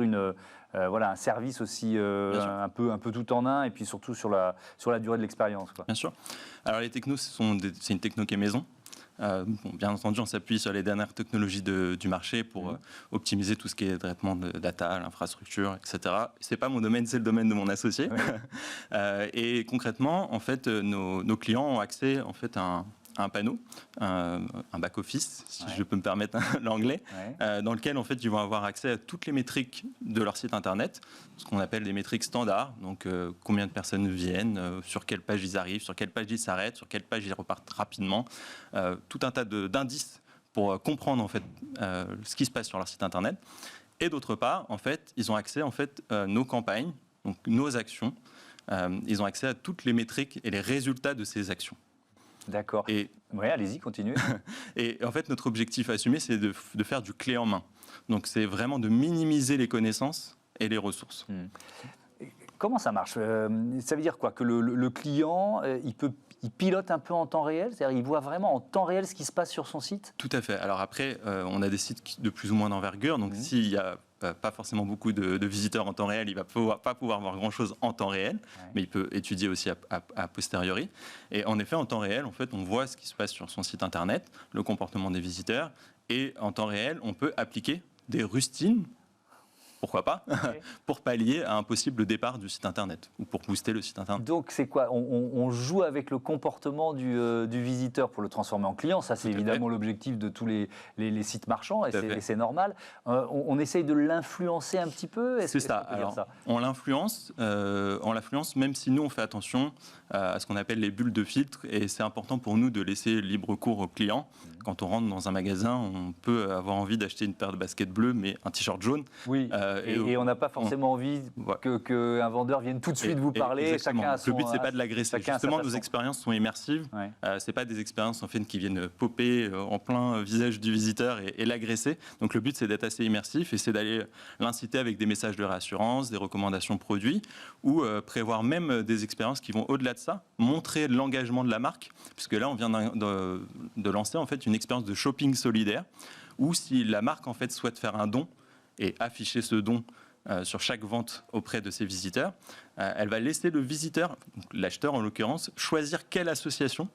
un service aussi un peu tout en un et puis surtout sur la durée de l'expérience, quoi. Bien sûr. Alors les technos, c'est une techno qui est maison. Bien entendu, on s'appuie sur les dernières technologies du marché pour optimiser tout ce qui est traitement de data, l'infrastructure, etc. C'est pas mon domaine, c'est le domaine de mon associé. Et concrètement, en fait, nos clients ont accès en fait à un panneau, un back-office, si je peux me permettre l'anglais, dans lequel en fait, ils vont avoir accès à toutes les métriques de leur site internet, ce qu'on appelle des métriques standards, donc combien de personnes viennent, sur quelle page ils arrivent, sur quelle page ils s'arrêtent, sur quelle page ils repartent rapidement, tout un tas d'indices pour comprendre en fait, ce qui se passe sur leur site internet. Et d'autre part, en fait, ils ont accès en fait, nos campagnes, donc nos actions, ils ont accès à toutes les métriques et les résultats de ces actions. D'accord. Et allez-y, continuez. Et en fait, notre objectif assumé, c'est de faire du clé en main. Donc, c'est vraiment de minimiser les connaissances et les ressources. Comment ça marche? Ça veut dire quoi? Que le client, il pilote un peu en temps réel? C'est-à-dire il voit vraiment en temps réel ce qui se passe sur son site? Tout à fait. Alors après, on a des sites de plus ou moins d'envergure. Donc, s'il y a pas forcément beaucoup de visiteurs en temps réel, il ne va pas pouvoir voir grand-chose en temps réel, mais il peut étudier aussi a posteriori. Et en effet, en temps réel, en fait, on voit ce qui se passe sur son site internet, le comportement des visiteurs, et en temps réel, on peut appliquer des rustines, pourquoi pas, pour pallier à un possible départ du site internet ou pour booster le site internet. Donc c'est quoi? On joue avec le comportement du visiteur pour le transformer en client. Ça, c'est évidemment l'objectif de tous les sites marchands et c'est normal. On essaye de l'influencer un petit peu? C'est ça. Alors, on l'influence même si nous, on fait attention à ce qu'on appelle les bulles de filtre et c'est important pour nous de laisser libre cours aux clients. Quand on rentre dans un magasin, on peut avoir envie d'acheter une paire de baskets bleues mais un t-shirt jaune. Oui. Et on n'a pas forcément envie qu'un vendeur vienne tout de suite vous parler. Chacun a son, le but, c'est pas de l'agresser. Justement, nos expériences sont immersives. C'est pas des expériences en fait, qui viennent popper en plein visage du visiteur et l'agresser. Donc le but, c'est d'être assez immersif et c'est d'aller l'inciter avec des messages de réassurance, des recommandations produits ou prévoir même des expériences qui vont au-delà de ça, montrer l'engagement de la marque. Puisque là, on vient de lancer en fait, une expérience de shopping solidaire où si la marque en fait, souhaite faire un don, et afficher ce don sur chaque vente auprès de ses visiteurs, elle va laisser le visiteur, l'acheteur en l'occurrence, choisir quelle association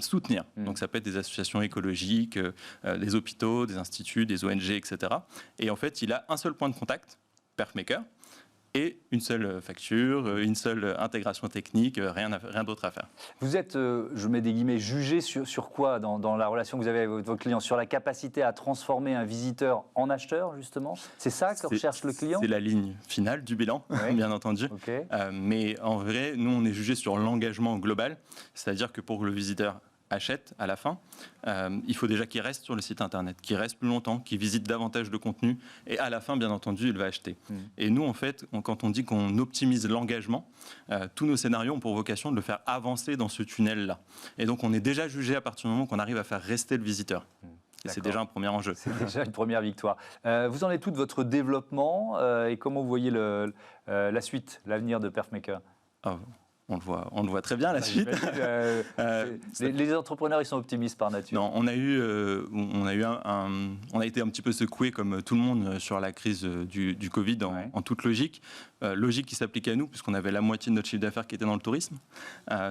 soutenir. Donc ça peut être des associations écologiques, des hôpitaux, des instituts, des ONG, etc. Et en fait, il a un seul point de contact, Perfmaker, et une seule facture, une seule intégration technique, rien d'autre à faire. Vous êtes, je mets des guillemets, jugé sur quoi dans la relation que vous avez avec votre client? Sur la capacité à transformer un visiteur en acheteur, justement? C'est ça que recherche le client? C'est la ligne finale du bilan, bien entendu. Mais en vrai, nous, on est jugé sur l'engagement global, c'est-à-dire que pour que le visiteur achète à la fin, il faut déjà qu'il reste sur le site internet, qu'il reste plus longtemps, qu'il visite davantage de contenu et à la fin, bien entendu, il va acheter. Et nous, en fait, quand on dit qu'on optimise l'engagement, tous nos scénarios ont pour vocation de le faire avancer dans ce tunnel-là. Et donc, on est déjà jugé à partir du moment qu'on arrive à faire rester le visiteur. Et c'est déjà un premier enjeu. C'est déjà une première victoire. Vous en êtes tout de votre développement et comment vous voyez la suite, l'avenir de Perfmaker? on le voit très bien la suite. Les entrepreneurs, ils sont optimistes par nature. Non, on a été un petit peu secoué comme tout le monde sur la crise du Covid en toute logique. Logique qui s'applique à nous puisqu'on avait la moitié de notre chiffre d'affaires qui était dans le tourisme.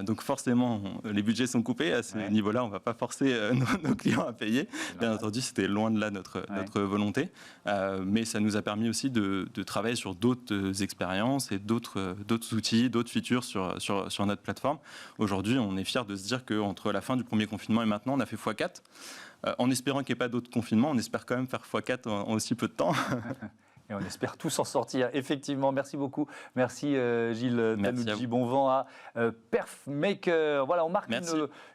Donc forcément, les budgets sont coupés. À ce niveau-là, on ne va pas forcer nos clients à payer. Bien entendu, c'était loin de là notre volonté. Mais ça nous a permis aussi de travailler sur d'autres expériences et d'autres outils, d'autres features sur notre plateforme. Aujourd'hui, on est fiers de se dire qu'entre la fin du premier confinement et maintenant, on a fait x4. En espérant qu'il n'y ait pas d'autres confinements, on espère quand même faire x4 en aussi peu de temps. Et on espère tous en sortir, effectivement. Merci beaucoup. Merci Gilles Tanouji. Bon vent à Perfmaker. Voilà, on marque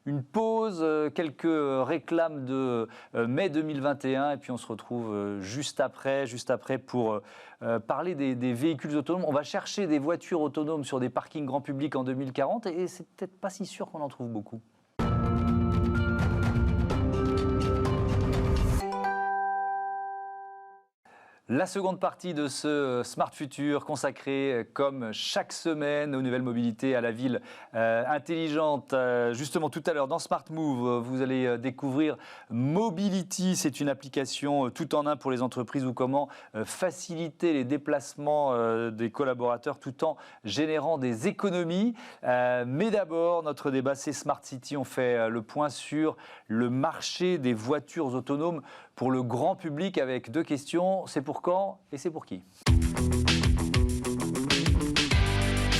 une pause, quelques réclames de mai 2021 et puis on se retrouve juste après pour parler des véhicules autonomes. On va chercher des voitures autonomes sur des parkings grand public en 2040 et c'est peut-être pas si sûr qu'on en trouve beaucoup. La seconde partie de ce Smart Future consacrée, comme chaque semaine, aux nouvelles mobilités, à la ville intelligente. Justement, tout à l'heure, dans Smart Move, vous allez découvrir Mobility. C'est une application tout en un pour les entreprises ou comment faciliter les déplacements des collaborateurs tout en générant des économies. Mais d'abord, notre débat, c'est Smart City. On fait le point sur le marché des voitures autonomes pour le grand public avec deux questions. C'est pour quand et c'est pour qui?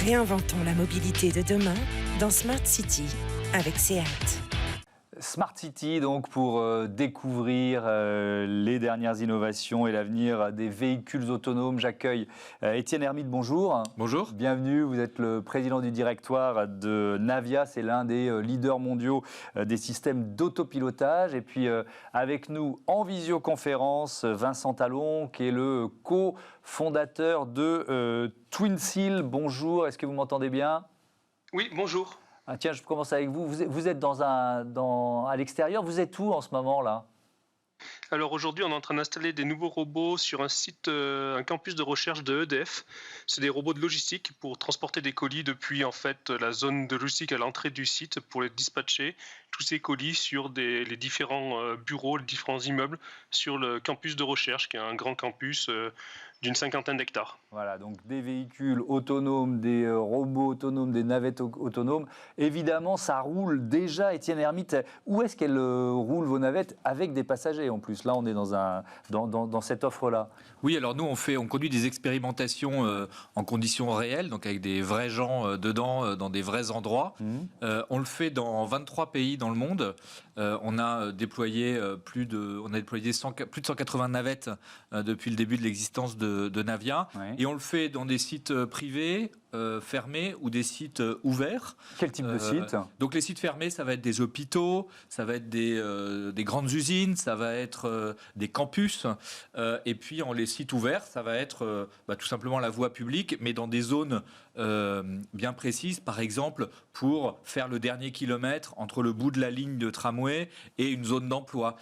Réinventons la mobilité de demain dans Smart City avec SEAT. Smart City, donc, pour découvrir les dernières innovations et l'avenir des véhicules autonomes. J'accueille Étienne Hermite, bonjour. Bonjour. Bienvenue, vous êtes le président du directoire de Navia, c'est l'un des leaders mondiaux des systèmes d'autopilotage. Et puis avec nous en visioconférence, Vincent Talon, qui est le cofondateur de TwinSeal. Bonjour, est-ce que vous m'entendez bien? Oui, bonjour. Ah, tiens, je commence avec vous. Vous êtes à l'extérieur. Vous êtes où en ce moment là? Alors aujourd'hui, on est en train d'installer des nouveaux robots sur un site, un campus de recherche de EDF. C'est des robots de logistique pour transporter des colis depuis en fait la zone de logistique à l'entrée du site pour les dispatcher. Tous ces colis sur les différents bureaux, les différents immeubles sur le campus de recherche, qui est un grand campus d'une 50aine d'hectares. Voilà, donc des véhicules autonomes, des robots autonomes, des navettes autonomes. Évidemment, ça roule déjà, Étienne Hermite. Où est-ce qu'elles roulent, vos navettes, avec des passagers en plus? Là, on est dans cette offre-là. Oui, alors nous, on conduit des expérimentations en conditions réelles, donc avec des vrais gens dedans, dans des vrais endroits. On le fait dans 23 pays dans le monde. On a déployé plus de 180 navettes depuis le début de l'existence de Navia. Ouais. Et on le fait dans des sites privés, fermés ou des sites ouverts. Quel type de site? Donc les sites fermés, ça va être des hôpitaux, ça va être des grandes usines, ça va être des campus. Et puis les sites ouverts, ça va être tout simplement la voie publique, mais dans des zones bien précises, par exemple pour faire le dernier kilomètre entre le bout de la ligne de tramway et une zone d'emploi.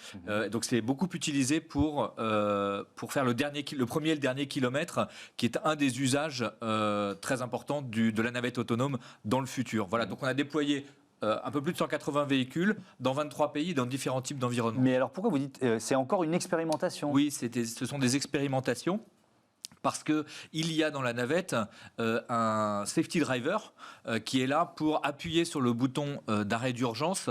Donc c'est beaucoup utilisé pour faire le premier et le dernier kilomètre, qui est un des usages très importants de la navette autonome dans le futur. Voilà, donc on a déployé un peu plus de 180 véhicules dans 23 pays, dans différents types d'environnements. Mais alors pourquoi vous dites c'est encore une expérimentation? Oui, ce sont des expérimentations. Parce qu'il y a dans la navette un safety driver qui est là pour appuyer sur le bouton d'arrêt d'urgence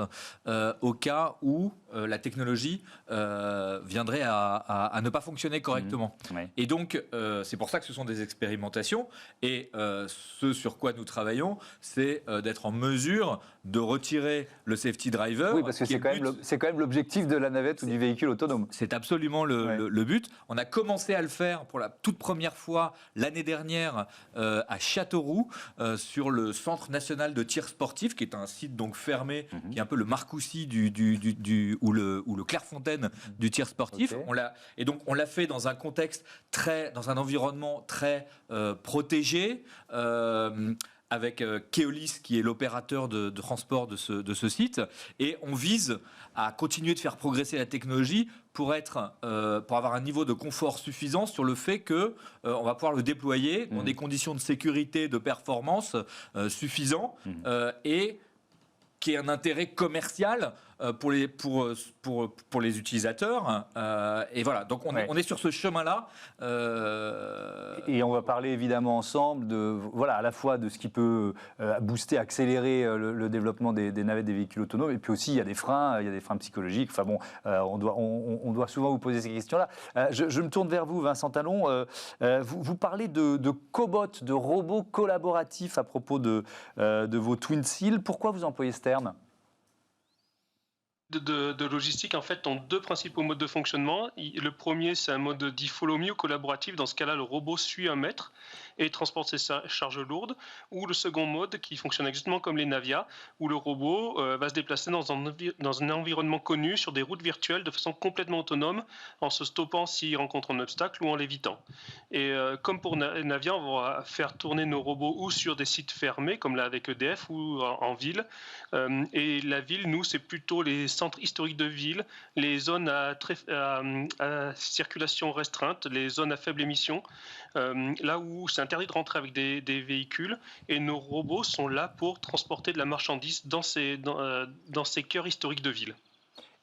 au cas où la technologie viendrait à ne pas fonctionner correctement. Ouais. Et donc, c'est pour ça que ce sont des expérimentations. Et ce sur quoi nous travaillons, c'est d'être en mesure de retirer le safety driver. Oui, parce que c'est quand même l'objectif de la navette ou du véhicule autonome. C'est absolument le but. On a commencé à le faire pour la toute première fois l'année dernière à Châteauroux sur le Centre national de tir sportif, qui est un site donc fermé, qui est un peu le Marcoussis ou le Clairefontaine du tir sportif. Okay. Et donc on l'a fait dans un contexte dans un environnement très protégé. avec Keolis, qui est l'opérateur de transport de ce site, et on vise à continuer de faire progresser la technologie pour avoir un niveau de confort suffisant sur le fait que on va pouvoir le déployer dans des conditions de sécurité, de performance suffisants et qui ait un intérêt commercial pour les utilisateurs. Et voilà, donc on est sur ce chemin-là. Et on va parler évidemment ensemble à la fois de ce qui peut booster, accélérer le développement des navettes, des véhicules autonomes, et puis aussi il y a des freins psychologiques. Enfin bon, on doit souvent vous poser ces questions-là. Je me tourne vers vous, Vincent Talon. Vous parlez de cobots, de robots collaboratifs à propos de vos Twin Seal. Pourquoi vous employez ce terme ? De logistique, en fait, ont deux principaux modes de fonctionnement. Le premier, c'est un mode dit follow me ou collaboratif. Dans ce cas-là, le robot suit un maître et transporte ses charges lourdes. Ou le second mode, qui fonctionne exactement comme les Navia, où le robot va se déplacer dans un environnement connu, sur des routes virtuelles, de façon complètement autonome, en se stoppant s'il rencontre un obstacle ou en l'évitant. Et comme pour Navia, on va faire tourner nos robots ou sur des sites fermés, comme là avec EDF, ou en ville. Et la ville, nous, c'est plutôt les centres historiques de ville, les zones à circulation restreinte, les zones à faible émission, là où c'est interdit de rentrer avec des véhicules, et nos robots sont là pour transporter de la marchandise dans ces cœurs historiques de ville.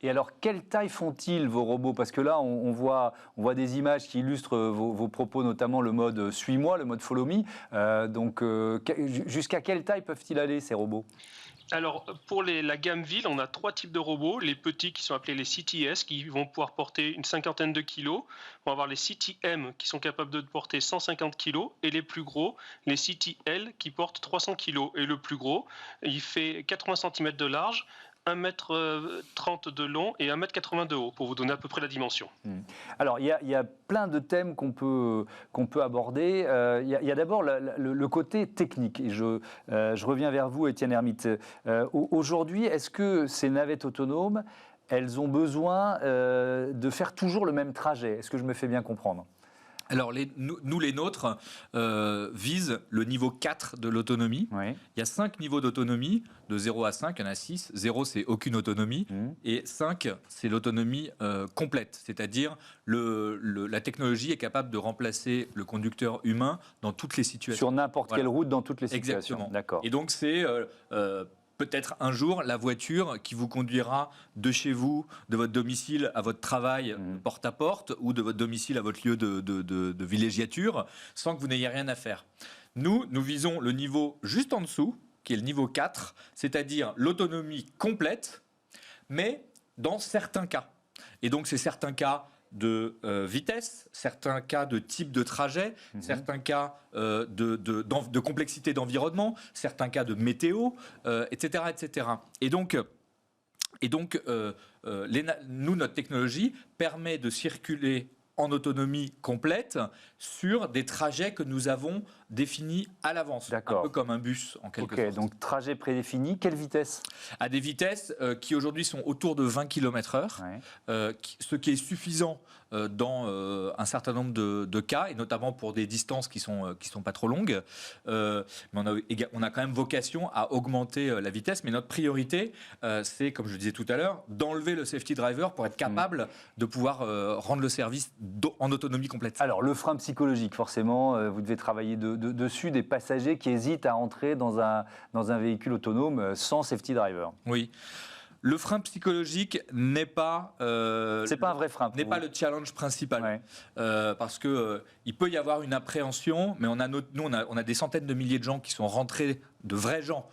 Et alors, quelle taille font-ils, vos robots ? Parce que là, on voit des images qui illustrent vos propos, notamment le mode « Suis-moi », le mode « Follow me ». Donc, jusqu'à quelle taille peuvent-ils aller, ces robots ? Alors, pour la gamme ville, on a trois types de robots. Les petits qui sont appelés les CTS, qui vont pouvoir porter une cinquantaine de kilos. On va avoir les CTM, qui sont capables de porter 150 kilos. Et les plus gros, les CTL, qui portent 300 kilos. Et le plus gros, il fait 80 cm de large, 1,30 m de long et 1,80 m de haut, pour vous donner à peu près la dimension. Alors, il y a plein de thèmes qu'on peut aborder. Il y a d'abord le côté technique. Et je reviens vers vous, Étienne Hermite. Aujourd'hui, est-ce que ces navettes autonomes, elles ont besoin de faire toujours le même trajet ? Est-ce que je me fais bien comprendre ? Alors, les nôtres visent le niveau 4 de l'autonomie. Oui. Il y a 5 niveaux d'autonomie, de 0 à 5, il y en a 6. 0, c'est aucune autonomie. Et 5, c'est l'autonomie complète. C'est-à-dire, la technologie est capable de remplacer le conducteur humain dans toutes les situations. Sur n'importe quelle route, dans toutes les situations. Exactement. D'accord. Et donc, c'est... peut-être un jour la voiture qui vous conduira de chez vous, de votre domicile à votre travail, porte à porte, ou de votre domicile à votre lieu de villégiature, sans que vous n'ayez rien à faire. Nous visons le niveau juste en dessous, qui est le niveau 4, c'est-à-dire l'autonomie complète, mais dans certains cas. Et donc, c'est certains cas de vitesse, certains cas de type de trajet, certains cas de complexité d'environnement, certains cas de météo, etc., etc. Et donc notre technologie permet de circuler en autonomie complète sur des trajets que nous avons définis à l'avance. D'accord. Un peu comme un bus, en quelque sorte. Donc trajet prédéfini, quelle vitesse ? À des vitesses qui aujourd'hui sont autour de 20 km/h, ce qui est suffisant dans un certain nombre de cas, et notamment pour des distances qui sont pas trop longues. Mais on a quand même vocation à augmenter la vitesse, mais notre priorité, c'est, comme je le disais tout à l'heure, d'enlever le safety driver pour être capable de pouvoir rendre le service en autonomie complète. Alors, le frein psychologique, forcément, vous devez travailler dessus, des passagers qui hésitent à entrer dans un véhicule autonome sans safety driver. Oui. Le frein psychologique n'est pas... c'est pas un vrai frein. N'est pas le challenge principal. Parce que il peut y avoir une appréhension, mais on a des centaines de milliers de gens qui sont rentrés, de vrais gens,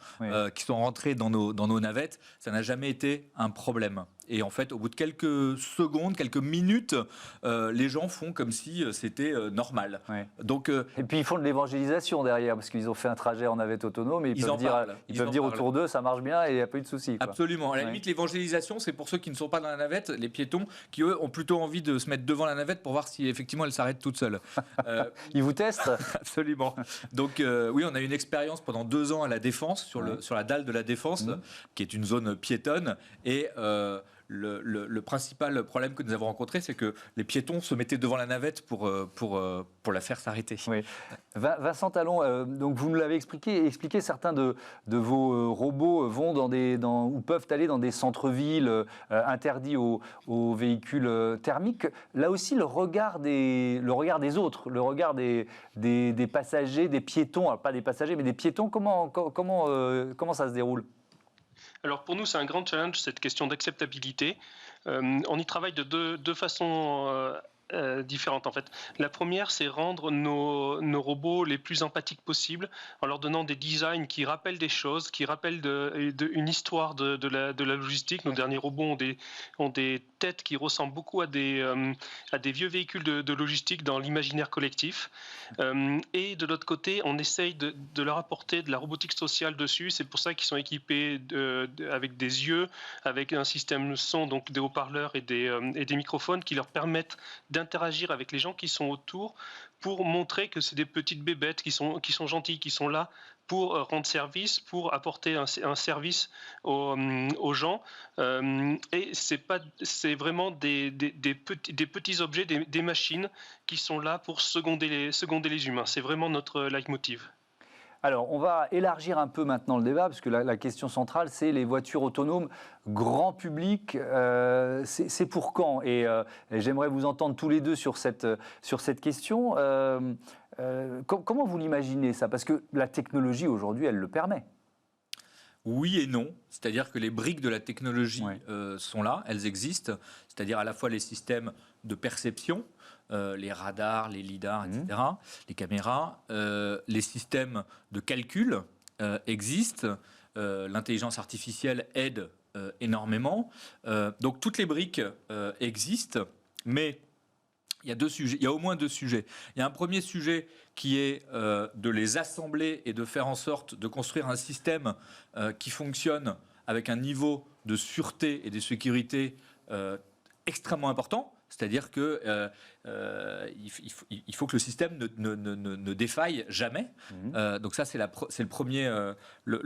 qui sont rentrés dans nos navettes. Ça n'a jamais été un problème. Et en fait, au bout de quelques secondes, quelques minutes, les gens font comme si c'était normal. Donc, et puis ils font de l'évangélisation derrière, parce qu'ils ont fait un trajet en navette autonome et ils peuvent dire autour d'eux, ça marche bien et il n'y a pas eu de souci. Absolument. À la limite, l'évangélisation, c'est pour ceux qui ne sont pas dans la navette, les piétons, qui eux ont plutôt envie de se mettre devant la navette pour voir si effectivement elle s'arrête toute seule. Ils vous testent ? Absolument. Donc oui, on a eu une expérience pendant 2 ans à la Défense, sur la dalle de la Défense, qui est une zone piétonne, et le principal problème que nous avons rencontré, c'est que les piétons se mettaient devant la navette pour la faire s'arrêter. Oui. Vincent Talon, donc vous nous l'avez expliqué, certains de vos robots vont ou peuvent aller dans des centres-villes interdits aux véhicules thermiques. Là aussi, le regard des autres, le regard des passagers, des piétons, alors pas des passagers, mais des piétons, comment ça se déroule ? Alors pour nous, c'est un grand challenge, cette question d'acceptabilité. On y travaille de deux façons différentes en fait. La première, c'est rendre nos robots les plus empathiques possibles en leur donnant des designs qui rappellent des choses, qui rappellent une histoire de la logistique. Nos derniers robots ont des têtes qui ressemblent beaucoup à des vieux véhicules de logistique dans l'imaginaire collectif. Et de l'autre côté, on essaye de leur apporter de la robotique sociale dessus. C'est pour ça qu'ils sont équipés avec des yeux, avec un système son, donc des haut-parleurs et des microphones qui leur permettent d'interagir avec les gens qui sont autour pour montrer que c'est des petites bébêtes qui sont gentilles, qui sont là pour rendre service, pour apporter un service aux gens. Et c'est vraiment des petits objets, des machines qui sont là pour seconder les humains. C'est vraiment notre leitmotiv. Alors, on va élargir un peu maintenant le débat, parce que la question centrale, c'est les voitures autonomes grand public. C'est pour quand ? Et j'aimerais vous entendre tous les deux sur cette question. Comment vous l'imaginez, ça ? Parce que la technologie, aujourd'hui, elle le permet. Oui et non. C'est-à-dire que les briques de la technologie sont là, elles existent. C'est-à-dire à la fois les systèmes de perception, les radars, les lidars, etc., les caméras, les systèmes de calcul existent, l'intelligence artificielle aide énormément. Donc toutes les briques existent, mais il y a au moins deux sujets. Il y a un premier sujet qui est de les assembler et de faire en sorte de construire un système qui fonctionne avec un niveau de sûreté et de sécurité extrêmement important. C'est-à-dire qu'il faut que le système ne défaille jamais. Donc ça, c'est le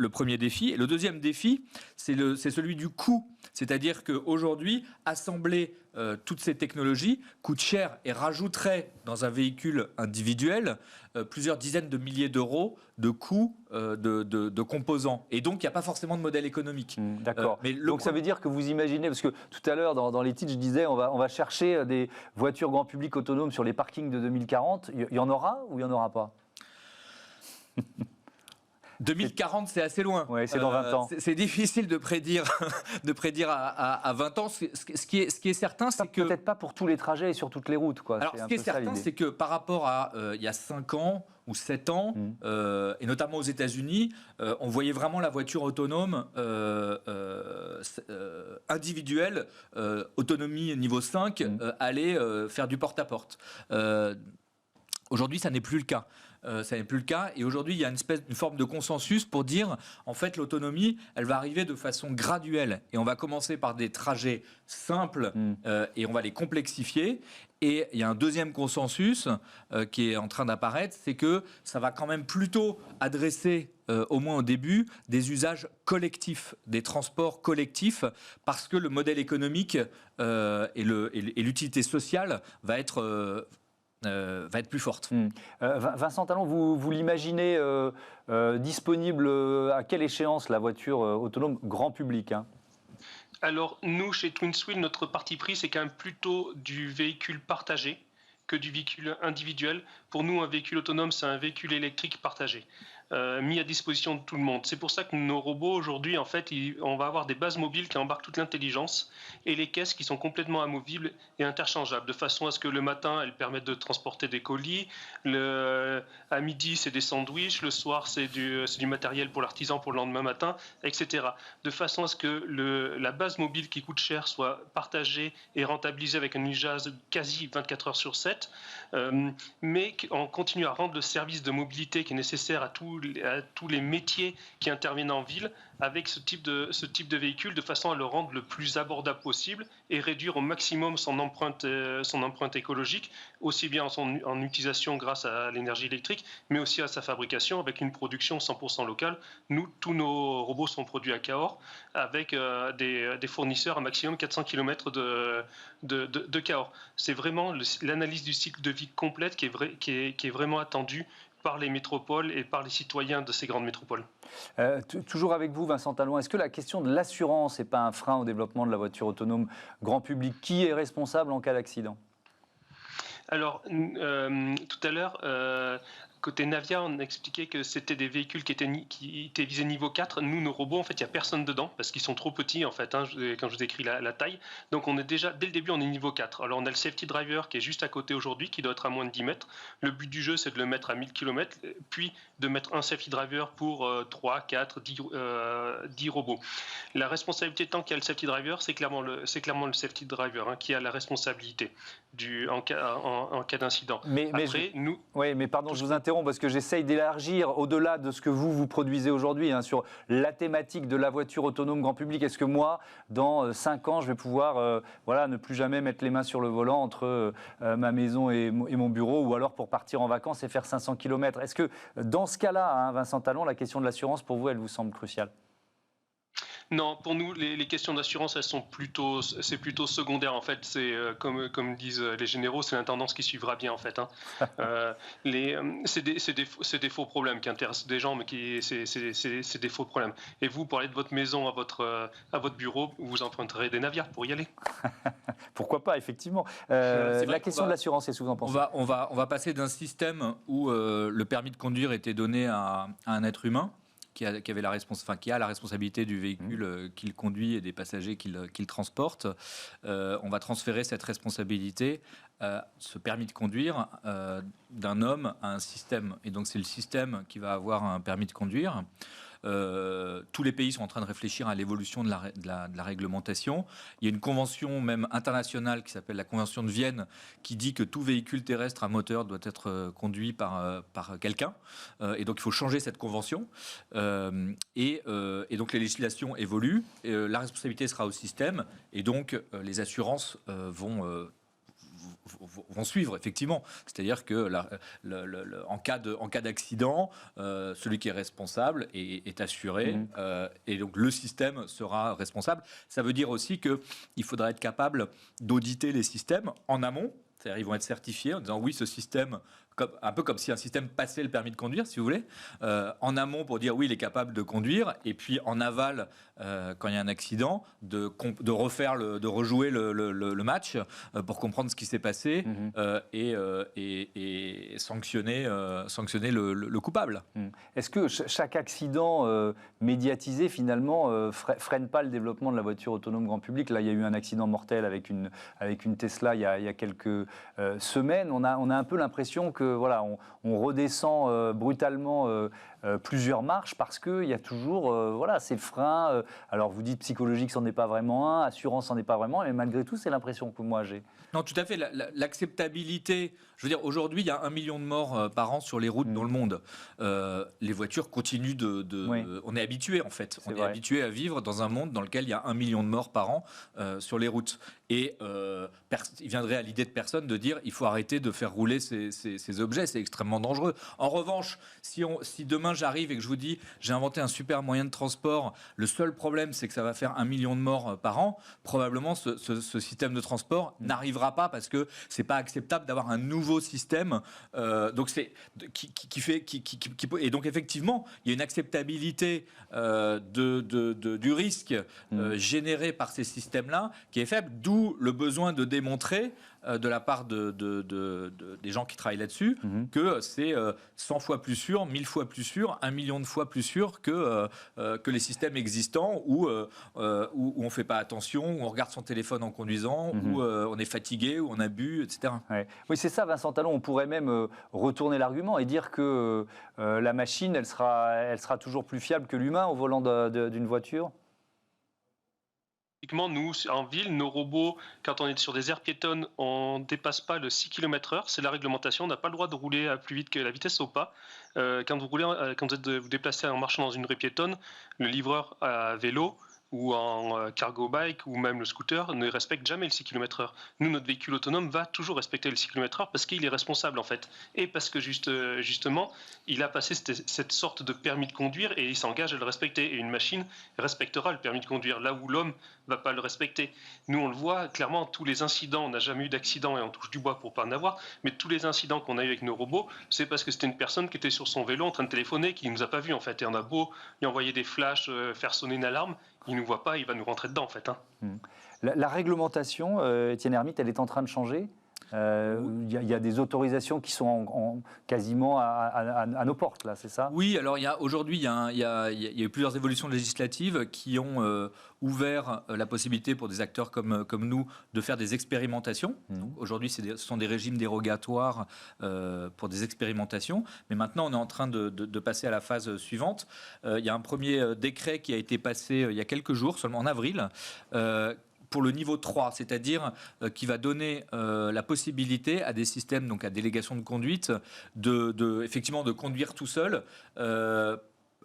premier défi. Et le deuxième défi, c'est celui du coût. C'est-à-dire qu'aujourd'hui, assembler toutes ces technologies coûte cher et rajouterait dans un véhicule individuel plusieurs dizaines de milliers d'euros de coûts de composants. Et donc, il n'y a pas forcément de modèle économique. D'accord. Donc, ça veut dire que vous imaginez, parce que tout à l'heure, dans les titres, je disais, on va chercher des voitures grand public autonomes sur les parkings de 2040. Il y en aura ou il n'y en aura pas ? 2040, c'est assez loin. Oui, c'est dans 20 ans. C'est difficile de prédire à 20 ans. Ce qui est certain, c'est que... Peut-être pas pour tous les trajets et sur toutes les routes, quoi. Alors, ce qui est certain, c'est que par rapport à il y a 5 ans ou 7 ans, et notamment aux États-Unis, on voyait vraiment la voiture autonome individuelle, autonomie niveau 5, aller faire du porte-à-porte. Aujourd'hui, ça n'est plus le cas. Ça n'est plus le cas. Et aujourd'hui, il y a une forme de consensus pour dire, en fait, l'autonomie, elle va arriver de façon graduelle. Et on va commencer par des trajets simples et on va les complexifier. Et il y a un deuxième consensus qui est en train d'apparaître, c'est que ça va quand même plutôt adresser, au moins au début, des usages collectifs, des transports collectifs, parce que le modèle économique et l'utilité sociale va être plus forte. Vincent Talon, vous l'imaginez disponible à quelle échéance, la voiture autonome grand public, Alors, nous, chez TwinsWheel, notre parti pris, c'est quand même plutôt du véhicule partagé que du véhicule individuel. Pour nous, un véhicule autonome, c'est un véhicule électrique partagé, mis à disposition de tout le monde. C'est pour ça que nos robots, aujourd'hui, en fait, on va avoir des bases mobiles qui embarquent toute l'intelligence et les caisses qui sont complètement amovibles et interchangeables, de façon à ce que le matin, elles permettent de transporter des colis, à midi, c'est des sandwichs, le soir, c'est du matériel pour l'artisan pour le lendemain matin, etc. De façon à ce que la base mobile qui coûte cher soit partagée et rentabilisée avec un usage quasi 24 heures sur 7, mais on continue à rendre le service de mobilité qui est nécessaire à tous tous les métiers qui interviennent en ville avec ce type de véhicule, de façon à le rendre le plus abordable possible et réduire au maximum son empreinte écologique, aussi bien en utilisation grâce à l'énergie électrique, mais aussi à sa fabrication avec une production 100% locale. Tous nos robots sont produits à Cahors avec des fournisseurs à maximum 400 km de Cahors. C'est vraiment l'analyse du cycle de vie complète qui est vraiment attendue par les métropoles et par les citoyens de ces grandes métropoles. Toujours avec vous, Vincent Talon, est-ce que la question de l'assurance n'est pas un frein au développement de la voiture autonome grand public? Qui est responsable en cas d'accident? Alors, tout à l'heure, côté Navia, on expliquait que c'était des véhicules qui étaient visés niveau 4. Nous, nos robots, en fait, il n'y a personne dedans parce qu'ils sont trop petits, en fait, quand je vous décris la taille. Donc, on est déjà, dès le début, on est niveau 4. Alors, on a le safety driver qui est juste à côté aujourd'hui, qui doit être à moins de 10 mètres. Le but du jeu, c'est de le mettre à 1000 km, puis de mettre un safety driver pour 3, 4, 10 robots. La responsabilité, tant qu'il y a le safety driver, c'est clairement le safety driver qui a la responsabilité en cas d'incident. Mais pardon, je vous interromps parce que j'essaye d'élargir au-delà de ce que vous produisez aujourd'hui sur la thématique de la voiture autonome grand public. Est-ce que moi, dans 5 ans, je vais pouvoir ne plus jamais mettre les mains sur le volant entre ma maison et mon bureau, ou alors pour partir en vacances et faire 500 km? Est-ce que dans ce cas-là, Vincent Talon, la question de l'assurance, pour vous, elle vous semble cruciale? Non, pour nous, les questions d'assurance, c'est plutôt secondaire. En fait, c'est comme disent les généraux, c'est l'intendance qui suivra bien. En fait, c'est des faux problèmes qui intéressent des gens, mais c'est des faux problèmes. Et vous, pour aller de votre maison à votre bureau, vous emprunterez des Navia pour y aller. Pourquoi pas, effectivement. La question de l'assurance, c'est souvent pensé. On va passer d'un système où le permis de conduire était donné à un être humain, qui a la responsabilité du véhicule qu'il conduit et des passagers qu'il transporte. On va transférer cette responsabilité, ce permis de conduire, d'un homme à un système. Et donc c'est le système qui va avoir un permis de conduire. Tous les pays sont en train de réfléchir à l'évolution de la réglementation. Il y a une convention même internationale qui s'appelle la Convention de Vienne qui dit que tout véhicule terrestre à moteur doit être conduit par quelqu'un. Et donc il faut changer cette convention. Et donc les législations évoluent. La responsabilité sera au système. Et donc les assurances vont suivre, effectivement. C'est-à-dire que en cas d'accident, celui qui est responsable est assuré, et donc le système sera responsable. Ça veut dire aussi qu'il faudra être capable d'auditer les systèmes en amont. C'est-à-dire qu'ils vont être certifiés en disant oui, ce système, un peu comme si un système passait le permis de conduire, si vous voulez, en amont pour dire oui, il est capable de conduire, et puis en aval, quand il y a un accident, de rejouer le match pour comprendre ce qui s'est passé et sanctionner le coupable. Est-ce que chaque accident médiatisé, finalement, freine pas le développement de la voiture autonome grand public? Là, il y a eu un accident mortel avec une Tesla il y a quelques semaines. On a un peu l'impression que on redescend brutalement plusieurs marches parce qu'il y a toujours ces freins. Alors vous dites psychologique, c'en est pas vraiment un, assurance, c'en est pas vraiment, mais malgré tout, c'est l'impression que moi j'ai. Non, tout à fait. L'acceptabilité, je veux dire, aujourd'hui, il y a 1 million de morts par an sur les routes dans le monde. Les voitures continuent on est habitué, en fait. On est habitué à vivre dans un monde dans lequel il y a 1 million de morts par an sur les routes. Et il viendrait à l'idée de personne de dire il faut arrêter de faire rouler ces objets, c'est extrêmement dangereux. En revanche, si demain j'arrive et que je vous dis j'ai inventé un super moyen de transport, le seul problème c'est que ça va faire 1 million de morts par an, probablement ce système de transport n'arrivera pas parce que c'est pas acceptable d'avoir un nouveau système. Donc c'est et donc effectivement il y a une acceptabilité du risque généré par ces systèmes-là qui est faible, d'où le besoin de démontrer de la part des gens qui travaillent là-dessus que c'est 100 fois plus sûr, 1000 fois plus sûr, 1 million de fois plus sûr que les systèmes existants où on ne fait pas attention, où on regarde son téléphone en conduisant, où on est fatigué, où on a bu, etc. Ouais. Oui, c'est ça, Vincent Talon. On pourrait même retourner l'argument et dire que la machine, elle sera toujours plus fiable que l'humain au volant d'une voiture. Typiquement, nous, en ville, nos robots, quand on est sur des aires piétonnes, on ne dépasse pas le 6 km/h. C'est la réglementation. On n'a pas le droit de rouler plus vite que la vitesse au pas. Quand vous déplacez en marchant dans une rue piétonne, le livreur à vélo ou en cargo bike ou même le scooter ne respecte jamais le 6 km/h. Nous, notre véhicule autonome va toujours respecter le 6 km/h parce qu'il est responsable en fait. Et parce que justement, il a passé cette sorte de permis de conduire et il s'engage à le respecter. Et une machine respectera le permis de conduire là où l'homme ne va pas le respecter. Nous, on le voit clairement, tous les incidents, on n'a jamais eu d'accident et on touche du bois pour pas en avoir, mais tous les incidents qu'on a eu avec nos robots, c'est parce que c'était une personne qui était sur son vélo en train de téléphoner, qui ne nous a pas vus en fait. Et on a beau lui envoyer des flashs, faire sonner une alarme, il ne nous voit pas, il va nous rentrer dedans en fait. La réglementation, Étienne Hermite, elle est en train de changer. Il y a des autorisations qui sont quasiment à nos portes, là, c'est ça? Oui, alors aujourd'hui, il y a eu plusieurs évolutions législatives qui ont ouvert la possibilité pour des acteurs comme nous de faire des expérimentations. Aujourd'hui, ce sont des régimes dérogatoires pour des expérimentations. Mais maintenant, on est en train de passer à la phase suivante. Il y a un premier décret qui a été passé il y a quelques jours, seulement en avril, pour le niveau 3, c'est-à-dire qui va donner la possibilité à des systèmes, donc à délégation de conduite, effectivement de conduire tout seul.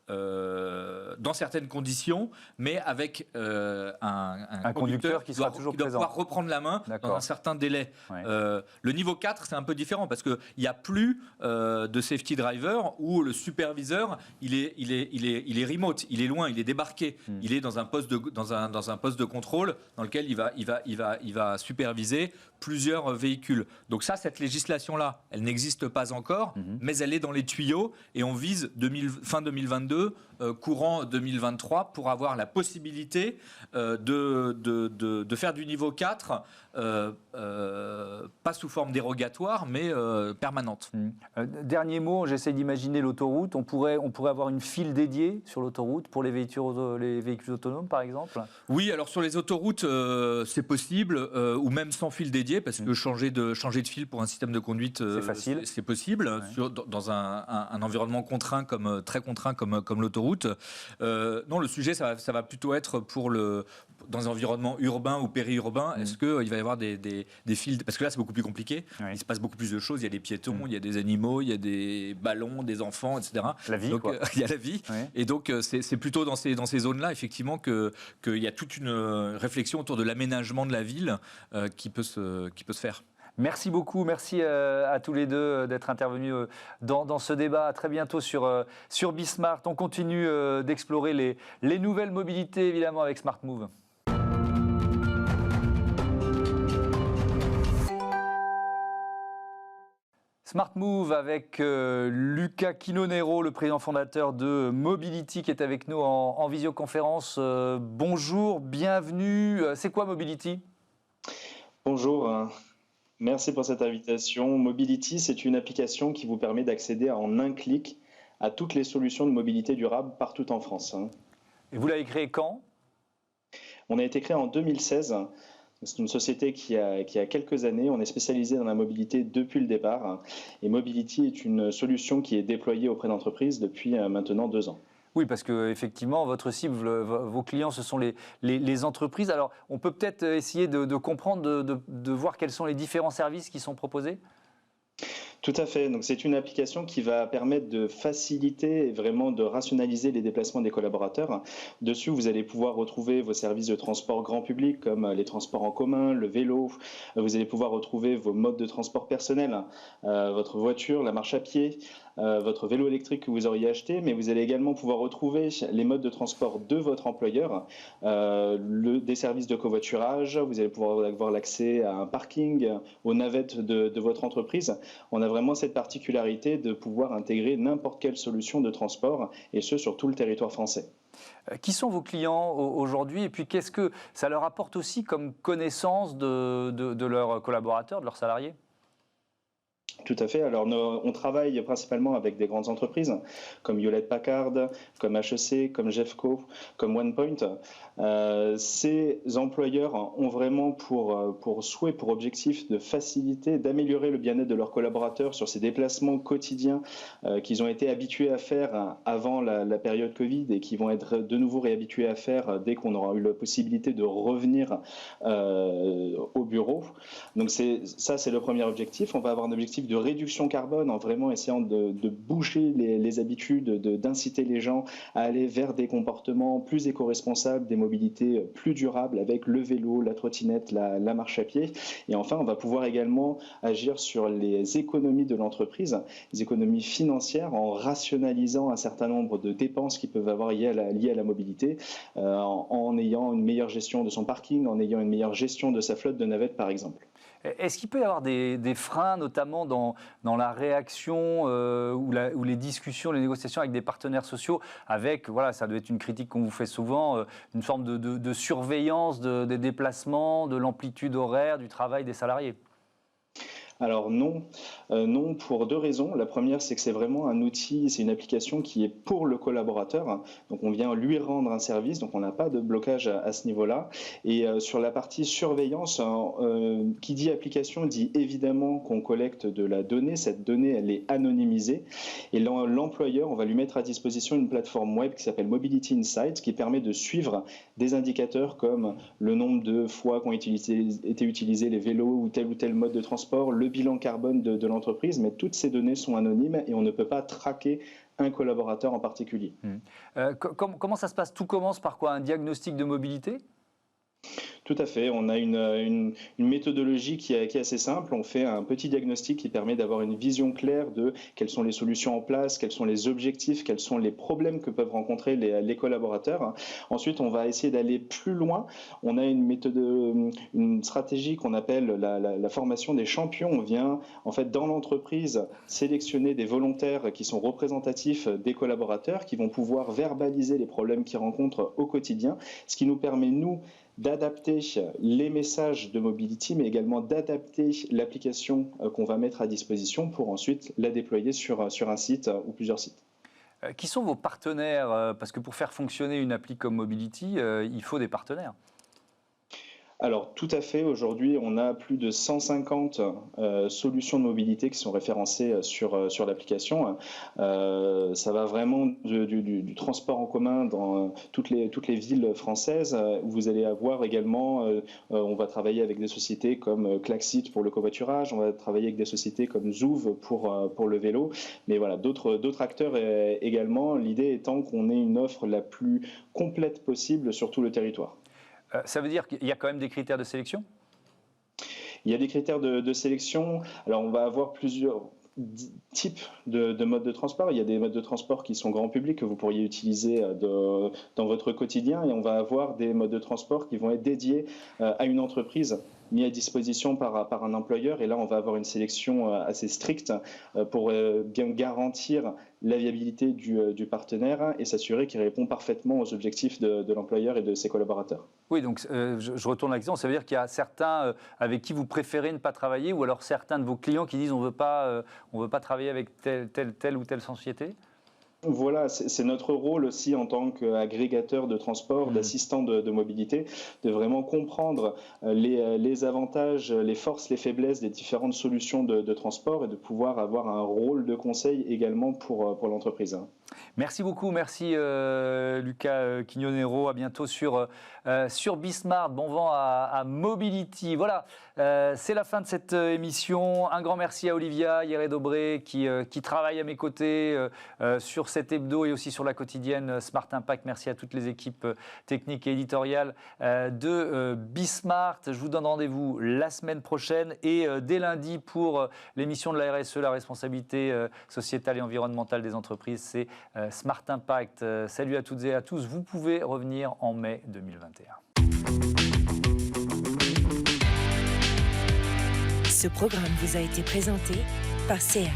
Dans certaines conditions, mais avec un conducteur qui doit pouvoir reprendre la main dans un certain délai. Ouais. Le niveau 4, c'est un peu différent parce qu'il n'y a plus de safety driver où le superviseur, il est remote, il est loin, il est débarqué. Il est dans un poste de contrôle dans lequel il va superviser plusieurs véhicules. Donc cette législation-là, elle n'existe pas encore, mais elle est dans les tuyaux et on vise fin 2022, courant 2023, pour avoir la possibilité de faire du niveau 4, pas sous forme dérogatoire, mais permanente. Dernier mot, j'essaie d'imaginer l'autoroute. On pourrait avoir une file dédiée sur l'autoroute pour les véhicules autonomes, par exemple? Oui, alors sur les autoroutes, c'est possible, ou même sans fil dédié, parce que changer de fil pour un système de conduite, c'est facile. C'est possible, dans un environnement très contraint comme l'autoroute. Non, le sujet, ça va plutôt être dans un environnement urbain ou périurbain. Est-ce qu'il va y avoir des fils? Parce que là, c'est beaucoup plus compliqué. Il se passe beaucoup plus de choses. Il y a des piétons, il y a des animaux, il y a des ballons, des enfants, etc. La vie, donc, il y a la vie. Et donc, c'est plutôt dans ces zones-là, effectivement, qu'il y a toute une réflexion autour de l'aménagement de la ville qui peut se faire. Merci beaucoup, merci à tous les deux d'être intervenus dans ce débat. À très bientôt sur Bismart. On continue d'explorer les nouvelles mobilités, évidemment, avec Smart Move. Smart Move avec Luca Quinonero, le président fondateur de Mobility, qui est avec nous en visioconférence. Bonjour, bienvenue. C'est quoi Mobility? Bonjour. Merci pour cette invitation. Mobility, c'est une application qui vous permet d'accéder en un clic à toutes les solutions de mobilité durable partout en France. Et vous l'avez créé quand? On a été créé en 2016. C'est une société qui a quelques années. On est spécialisé dans la mobilité depuis le départ. Et Mobility est une solution qui est déployée auprès d'entreprises depuis maintenant 2 ans. Oui, parce qu'effectivement, votre cible, vos clients, ce sont les entreprises. Alors, on peut peut-être essayer de comprendre, de voir quels sont les différents services qui sont proposés? Tout à fait. Donc, c'est une application qui va permettre de faciliter et vraiment de rationaliser les déplacements des collaborateurs. Dessus, vous allez pouvoir retrouver vos services de transport grand public comme les transports en commun, le vélo. Vous allez pouvoir retrouver vos modes de transport personnels, votre voiture, la marche à pied, votre vélo électrique que vous auriez acheté, mais vous allez également pouvoir retrouver les modes de transport de votre employeur, des services de covoiturage. Vous allez pouvoir avoir l'accès à un parking, aux navettes de votre entreprise. On a vraiment cette particularité de pouvoir intégrer n'importe quelle solution de transport, et ce, sur tout le territoire français. Qui sont vos clients aujourd'hui, et puis qu'est-ce que ça leur apporte aussi comme connaissance de leurs collaborateurs, de leurs salariés? Tout à fait. Alors, on travaille principalement avec des grandes entreprises comme Hewlett-Packard, comme HEC, comme Jeffco, comme OnePoint. Ces employeurs ont vraiment pour souhait, pour objectif de faciliter, d'améliorer le bien-être de leurs collaborateurs sur ces déplacements quotidiens qu'ils ont été habitués à faire avant la période Covid et qui vont être de nouveau réhabitués à faire dès qu'on aura eu la possibilité de revenir au bureau. Donc ça, c'est le premier objectif. On va avoir un objectif de réduction carbone en vraiment essayant de bouger les habitudes, d'inciter les gens à aller vers des comportements plus éco-responsables, des mobilités plus durables avec le vélo, la trottinette, la marche à pied. Et enfin, on va pouvoir également agir sur les économies de l'entreprise, les économies financières en rationalisant un certain nombre de dépenses qui peuvent avoir liées à la mobilité, en ayant une meilleure gestion de son parking, en ayant une meilleure gestion de sa flotte de navettes par exemple. Est-ce qu'il peut y avoir des freins, notamment dans la réaction ou les discussions, les négociations avec des partenaires sociaux, avec, voilà, ça doit être une critique qu'on vous fait souvent, une forme de surveillance des déplacements, de l'amplitude horaire, du travail des salariés ? Alors non, non pour deux raisons. La première, c'est que c'est vraiment un outil, c'est une application qui est pour le collaborateur. Donc on vient lui rendre un service, donc on n'a pas de blocage à ce niveau-là. Et sur la partie surveillance, qui dit application dit évidemment qu'on collecte de la donnée. Cette donnée, elle est anonymisée. Et l'employeur, on va lui mettre à disposition une plateforme web qui s'appelle Mobility Insights, qui permet de suivre des indicateurs comme le nombre de fois qu'ont été utilisés les vélos ou tel mode de transport, le bilan carbone de l'entreprise, mais toutes ces données sont anonymes et on ne peut pas traquer un collaborateur en particulier. Comment ça se passe ? Tout commence par quoi ? Un diagnostic de mobilité ? Tout à fait. On a une méthodologie qui est assez simple. On fait un petit diagnostic qui permet d'avoir une vision claire de quelles sont les solutions en place, quels sont les objectifs, quels sont les problèmes que peuvent rencontrer les collaborateurs. Ensuite, on va essayer d'aller plus loin. On a une stratégie qu'on appelle la formation des champions. On vient, en fait, dans l'entreprise, sélectionner des volontaires qui sont représentatifs des collaborateurs, qui vont pouvoir verbaliser les problèmes qu'ils rencontrent au quotidien, ce qui nous permet, nous, d'adapter les messages de Mobility, mais également d'adapter l'application qu'on va mettre à disposition pour ensuite la déployer sur un site ou plusieurs sites. Qui sont vos partenaires ? Parce que pour faire fonctionner une appli comme Mobility, il faut des partenaires. Alors tout à fait, aujourd'hui on a plus de 150 solutions de mobilité qui sont référencées sur l'application. Ça va vraiment du transport en commun dans toutes les villes françaises. Vous allez avoir également, on va travailler avec des sociétés comme Klaxit pour le covoiturage, on va travailler avec des sociétés comme Zouv pour le vélo, mais voilà, d'autres acteurs également, l'idée étant qu'on ait une offre la plus complète possible sur tout le territoire. Ça veut dire qu'il y a quand même des critères de sélection ? Il y a des critères de sélection. Alors, on va avoir plusieurs types de modes de transport. Il y a des modes de transport qui sont grand public que vous pourriez utiliser dans votre quotidien et on va avoir des modes de transport qui vont être dédiés à une entreprise mis à disposition par un employeur et là on va avoir une sélection assez stricte pour bien garantir la viabilité du partenaire et s'assurer qu'il répond parfaitement aux objectifs de l'employeur et de ses collaborateurs. Oui, donc je retourne à la question, ça veut dire qu'il y a certains avec qui vous préférez ne pas travailler ou alors certains de vos clients qui disent on veut pas travailler avec telle ou telle société ? Voilà, c'est notre rôle aussi en tant qu'agrégateur de transport, d'assistant de mobilité, de vraiment comprendre les avantages, les forces, les faiblesses des différentes solutions de transport et de pouvoir avoir un rôle de conseil également pour l'entreprise. Merci beaucoup, merci Luca Quignonero, à bientôt sur Bismart, bon vent à Mobility. Voilà, c'est la fin de cette émission. Un grand merci à Olivia Hierret-Dobré qui travaille à mes côtés sur cet hebdo et aussi sur la quotidienne Smart Impact. Merci à toutes les équipes techniques et éditoriales de Bismart. Je vous donne rendez-vous la semaine prochaine et dès lundi pour l'émission de la RSE, la responsabilité sociétale et environnementale des entreprises. C'est Smart Impact. Salut à toutes et à tous. Vous pouvez revenir en mai 2021. Ce programme vous a été présenté par SEAT.